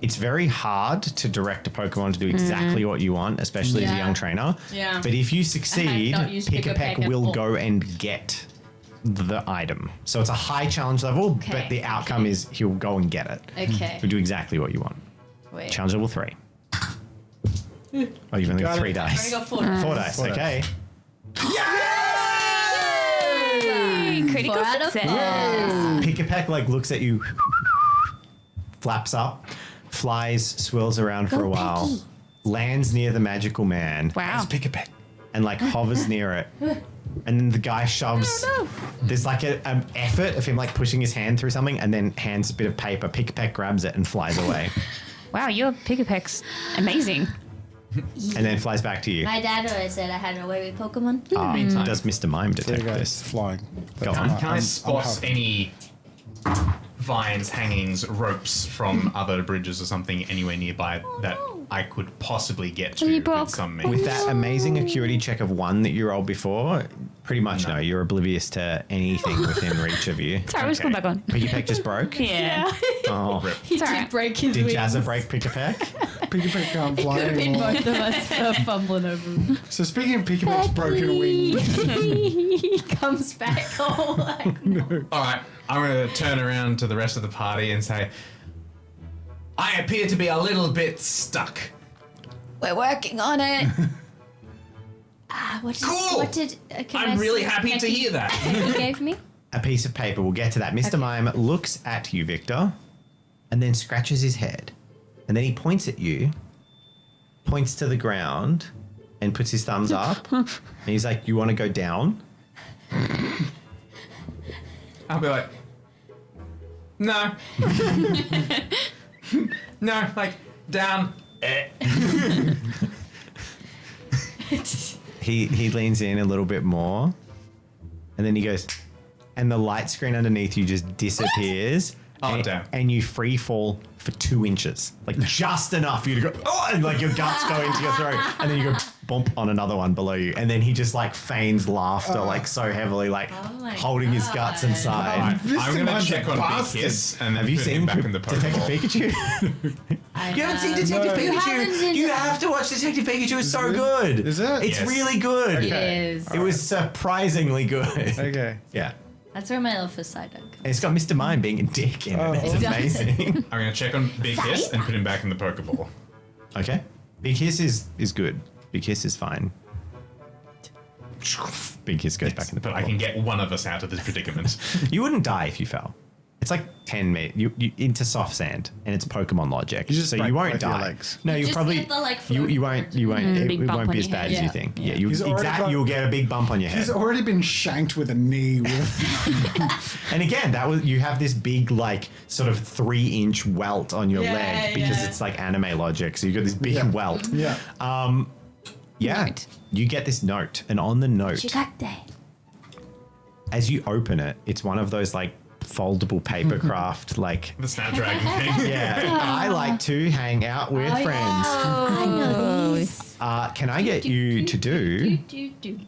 It's very hard to direct a Pokemon to do exactly what you want, especially as a Yeah. young trainer. Yeah. But if you succeed, not used Pick-a-Peck Pick-a-Peck at will all. go and get the item. So it's a high challenge level, but Okay, the outcome okay. is he'll go and get it. Okay. He'll do exactly what you want. Wait. Challenge level 3. Oh, you've only got Got 3 it. I dice. got 4. 4 dice, Four okay. Critical 4 out of success. Pick-a-Peck like looks at you, flaps up, flies, swirls around for a while, lands near the magical man, Wow. Pick-a-Peck. and like hovers near it. And then the guy shoves. There's like an effort of him like pushing his hand through something, and then hands a bit of paper. Pick-a-Peck grabs it and flies away, Wow, your Pick-a-Peck's amazing. and then flies back to you. My dad always said I had a way with Pokemon. Ah, does Mr. Mime There you detect go. this? It's flying. Go That's on. fine. Can I I'm spot happy. any vines, hangings, ropes from other bridges or something anywhere nearby that I could possibly get to you with broke. some means? With that amazing acuity check of 1 that you rolled before, pretty much no, you're oblivious to anything within reach of you. Sorry, we'll just go back on. Pick-a-Peck just broke? Yeah. Oh. Rip. He It's did alright. break his Did wings. Jazza break Pick-a-Peck? Pick-a-Peck can't fly Could have been anymore. both of us fumbling over him. So speaking of Pick-a-Peck's broken wing, He comes back all like, All right, I'm going to turn around to the rest of the party and say, I appear to be a little bit stuck. We're working on it. Cool. What did? Can I'm I really see happy to Becky- hear that. Becky gave me. A piece of paper. We'll get to that. Mr. Mime looks at you, Victor, and then scratches his head. And then he points at you, points to the ground, and puts his thumbs up. And he's like, you want to go down? I'll be like, no. No, like, down. He leans in a little bit more, and then he goes, and the light screen underneath you just disappears. Oh, and, damn. and you free fall for 2 inches, like just enough for you to go, oh, and like your guts go into your throat, and then you go bump on another one below you, and then he just like feigns laughter, like so heavily, like my holding his guts God. inside. Alright, Mr. I'm going to Mime's check a on Big bastard. Kiss and then Have you put him seen back in the Detective Pokeball. Pikachu? You haven't seen Detective No. You haven't Pikachu? seen You it. have to watch Detective Pikachu. It's so it? good. Is it? It's Yes. really good. It is. It was surprisingly good. okay. Yeah. That's where my love for Psyduck comes. And it's got Mr. Mime being a dick in it. It's Oh. amazing. I'm going to check on Big Kiss and put him back in the Pokeball. Okay. Big Hiss is good. Big Hiss is fine. Big Hiss goes back in the But I Pokeball. can get one of us out of this predicament. You wouldn't die if you fell. It's like 10 meters. You into soft sand, and it's Pokemon logic. You just so break you won't both your die. legs. No, you just probably get the, like, you floating won't bird. you won't big it bump won't on be your as bad head. as you Yeah. think. Yeah. Yeah, you He's already got- you'll get a big bump on your head. He's already been shanked with a knee. With And again, that was you have this big like sort of 3-inch welt on your Yeah, leg because yeah. it's like anime logic. So you got this big Yeah. welt. yeah. Yeah. Note. You get this note, and on the note, as you open it, it's one of those like foldable paper craft like The Snapdragon thing. yeah. I like to hang out with friends. I know these. Can I get you to do Do.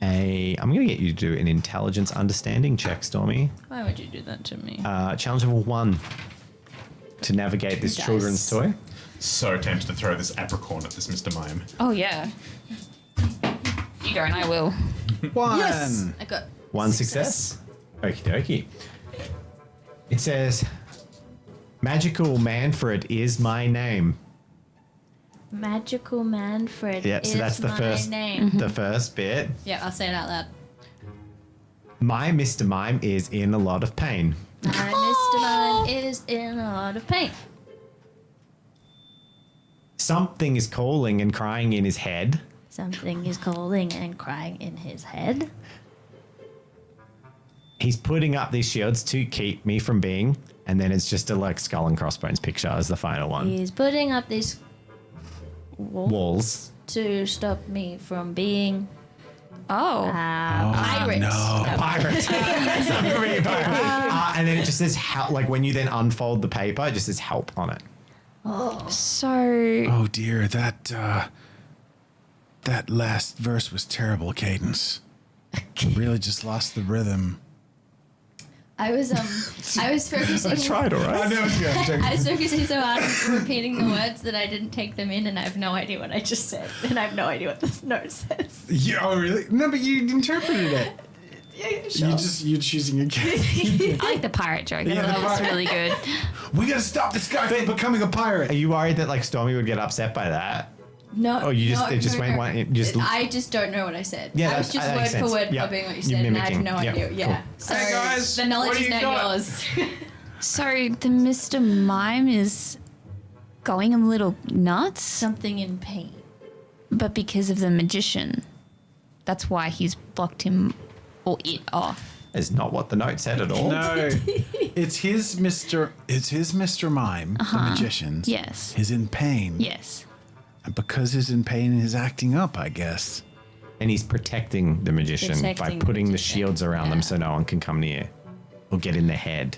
I'm going to get you to do an intelligence understanding check, Stormy. Why would you do that to me? Challenge level 1 to navigate this Dice. children's toy. So tempted to throw this apricorn at this Mr. Mime. Oh, yeah. You go and I will. 1. Yes, I got 1 success. Okie dokie. It says, Magical Manfred is my name. Magical Manfred Yeah, so is that's the my first name. the first bit. Yeah, I'll say it out loud. My Mr. Mime is in a lot of pain. My Mr. Mime is in a lot of pain. Something is calling and crying in his head. Something is calling and crying in his head. He's putting up these shields to keep me from being, and then it's just a like skull and crossbones picture as the final one. He's putting up these Walls. to stop me from being Oh. pirate. No. Pirate. Something to be a pirate. And then it just says help. Like when you then unfold the paper, it just says help on it. So, Oh dear, that last verse was terrible, Cadence. Really just lost the rhythm. I was focusing. all right. I was focusing so hard on repeating the words that I didn't take them in, and I have no idea what I just said, and I have no idea what this note says. Yeah, oh really? No, but you interpreted it. Yeah, sure. You're choosing a game. I like the pirate joke. Yeah, That the was pirate. really good. We gotta stop this guy from becoming a pirate. Are you worried that like Stormy would get upset by that? No. Oh, you just no, it just no, went no. one. It just I just don't know what I said. Yeah, I was just that word makes for sense. word Yep. copying what you You're said, and I have mimicking. no Yep, idea. Yeah. cool. So Hey, guys, the knowledge what do is you now got? yours. So the Mr. Mime is going a little nuts, Something in pain. but because of the magician. That's why he's blocked him or it off. is not what the note said at all. No, it's his Mr. Mime, the magician's. Yes. He's in pain. Yes. And because he's in pain, he's acting up, I guess. And he's protecting the magician by Protecting the putting the magician, shields around them yeah. so no one can come near or get in their head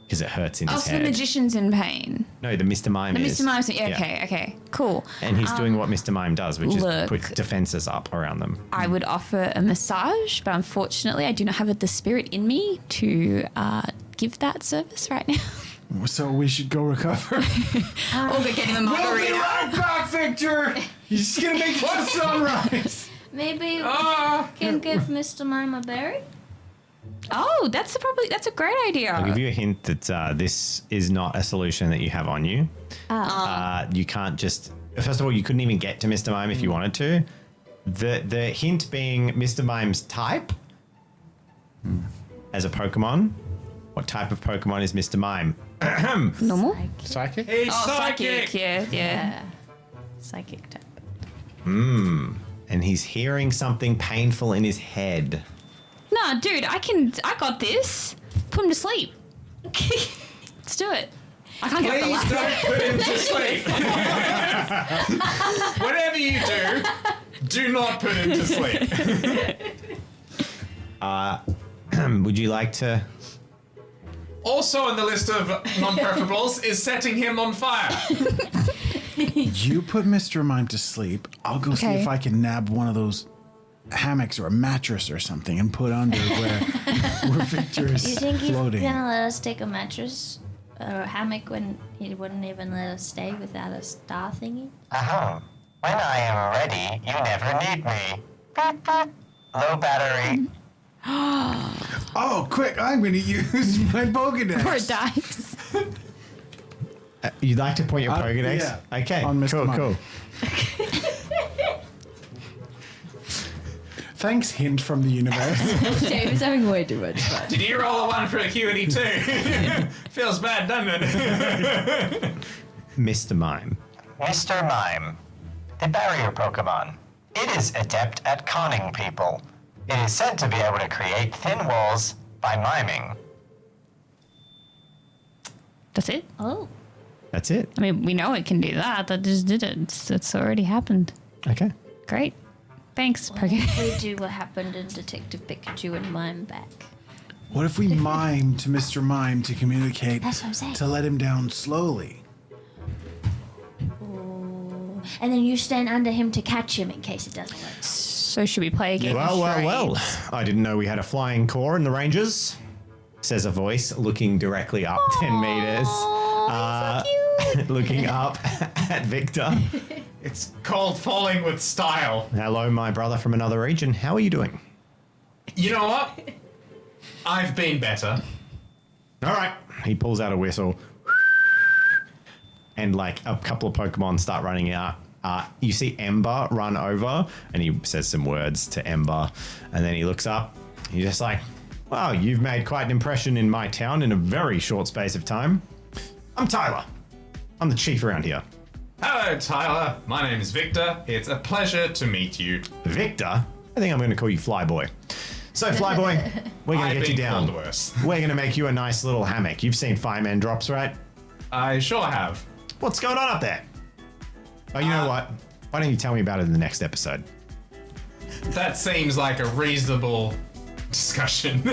because it hurts in Oh, his so the head. magician's in pain. No, the Mr. Mime The is. Mr. Mime's okay, cool. And he's doing what Mr. Mime does, which Look. is put defenses up around them. I would offer a massage, but unfortunately, I do not have the spirit in me to give that service right now. So we should go recover. Or we're getting the We'll be margarita. right back, Victor. You're just gonna make it to sunrise. Maybe you can give Mr. Mime a berry? Oh, that's a great idea. I'll give you a hint that this is not a solution that you have on you. You can't just. First of all, you couldn't even get to Mr. Mime if you wanted to. The hint being Mr. Mime's type as a Pokemon. What type of Pokemon is Mr. Mime? Normal? Psychic? He's Oh, psychic. Yeah. Psychic type. And he's hearing something painful in his head. Nah, dude, I got this. Put him to sleep. Let's do it. I can't get the Please laugh. don't put him to sleep. Whatever you do not put him to sleep. Would you like to? Also on the list of non-preferables is setting him on fire. You put Mr. Mime to sleep. I'll go see Okay. if I can nab one of those hammocks or a mattress or something and put under where Victor is Do you think he's floating. gonna let us take a mattress or a hammock when he wouldn't even let us stay without a star thingy? Uh-huh. When I am ready, you never need me. Beep, beep. Low battery. Oh, quick! I'm going to use my Pokedex. Or it dies. You'd like to point your Pokedex? yeah. Okay. On Mr. Cool. Mime. Cool. Thanks, hint from the universe. Dave is having way too much fun. Did you roll a 1 for a Acuity too? Feels bad, doesn't it? Mr. Mime. Mr. Mime. The barrier Pokemon. It is adept at conning people. It is said to be able to create thin walls by miming. That's it. Oh. That's it. I mean, we know it can do that. That just did it. It's already happened. Okay. Great. Thanks, What Poke. if we do what happened in Detective Pikachu and Mime back? What if we mime to Mr. Mime to communicate That's what I'm saying. to let him down slowly? And then you stand under him to catch him in case it doesn't work. So should we play a game? of Well. charades? I didn't know we had a flying corps in the Rangers, says a voice, looking directly up 10 meters. Looking up at Victor. It's called falling with style. Hello, my brother from another region. How are you doing? You know what? I've been better. All right. He pulls out a whistle. And like a couple of Pokemon start running out. You see Ember run over and he says some words to Ember. And then he looks up. He's just like, wow, you've made quite an impression in my town in a very short space of time. I'm Tyler. I'm the chief around here. Hello, Tyler. My name is Victor. It's a pleasure to meet you. Victor? I think I'm going to call you Flyboy. So, Flyboy, we're going to I've get you been down. called worse. We're going to make you a nice little hammock. You've seen fireman drops, right? I sure have. What's going on up there? Oh, you know what? Why don't you tell me about it in the next episode? That seems like a reasonable discussion.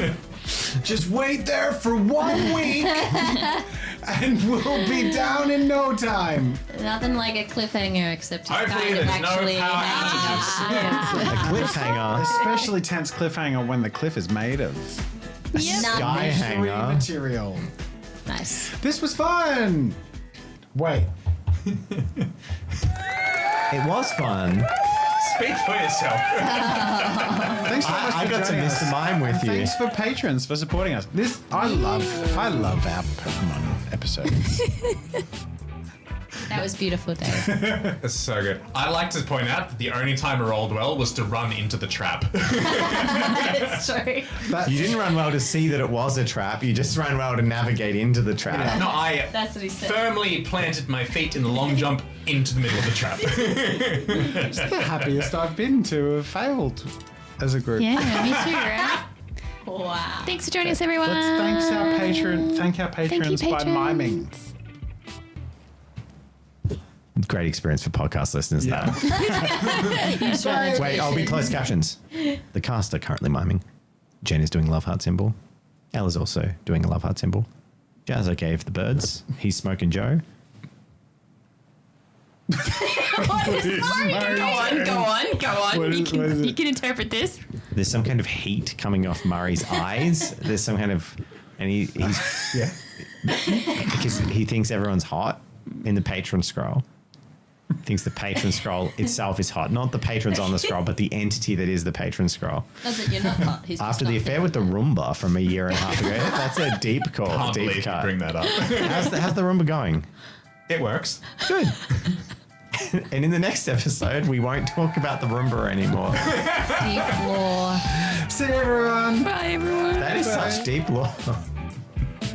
Just wait there for 1 week, and we'll be down in no time. Nothing like a cliffhanger except he's Hopefully kind of there's no actually power hanging A cliffhanger. Especially tense cliffhanger when the cliff is made of Sky mystery hanger. material. Nice. This was fun. Wait. It was fun. Speak for yourself. Thanks so much I for got to joining miss us. the mime with And you. Thanks for patrons for supporting us. I love our Pokemon episodes. That was beautiful, Dave. That's so good. I'd like to point out that the only time I rolled well was to run into the trap. It's true. You didn't run well to see that it was a trap. You just ran well to navigate into the trap. No, I That's what he said. firmly planted my feet in the long jump into the middle of the trap. It's the happiest I've been to have failed as a group. Yeah, me too, right? Wow. Thanks for joining us, everyone. Let's thank our patrons by patrons. miming. Great experience for podcast listeners, Yeah. that. Wait, I'll be closed captions. The cast are currently miming. Jen is doing love heart symbol. Elle is also doing a love heart symbol. Jazzo gave the birds. He's smoking Joe. Go on. You can interpret this. There's some kind of heat coming off Murray's eyes. There's some kind of, and he's Yeah. because he thinks everyone's hot in the patron scroll. Thinks the patron scroll itself is hot, not the patrons on the scroll, but the entity that is the patron scroll. Does it? You're not hot. He's After just the not affair with the Roomba from a year and a half ago, that's a deep call, Can't deep believe you cut. bring that up. How's the Roomba going? It works. Good. And in the next episode, we won't talk about the Roomba anymore. deep lore. See you, everyone. Bye, everyone. That is such deep lore.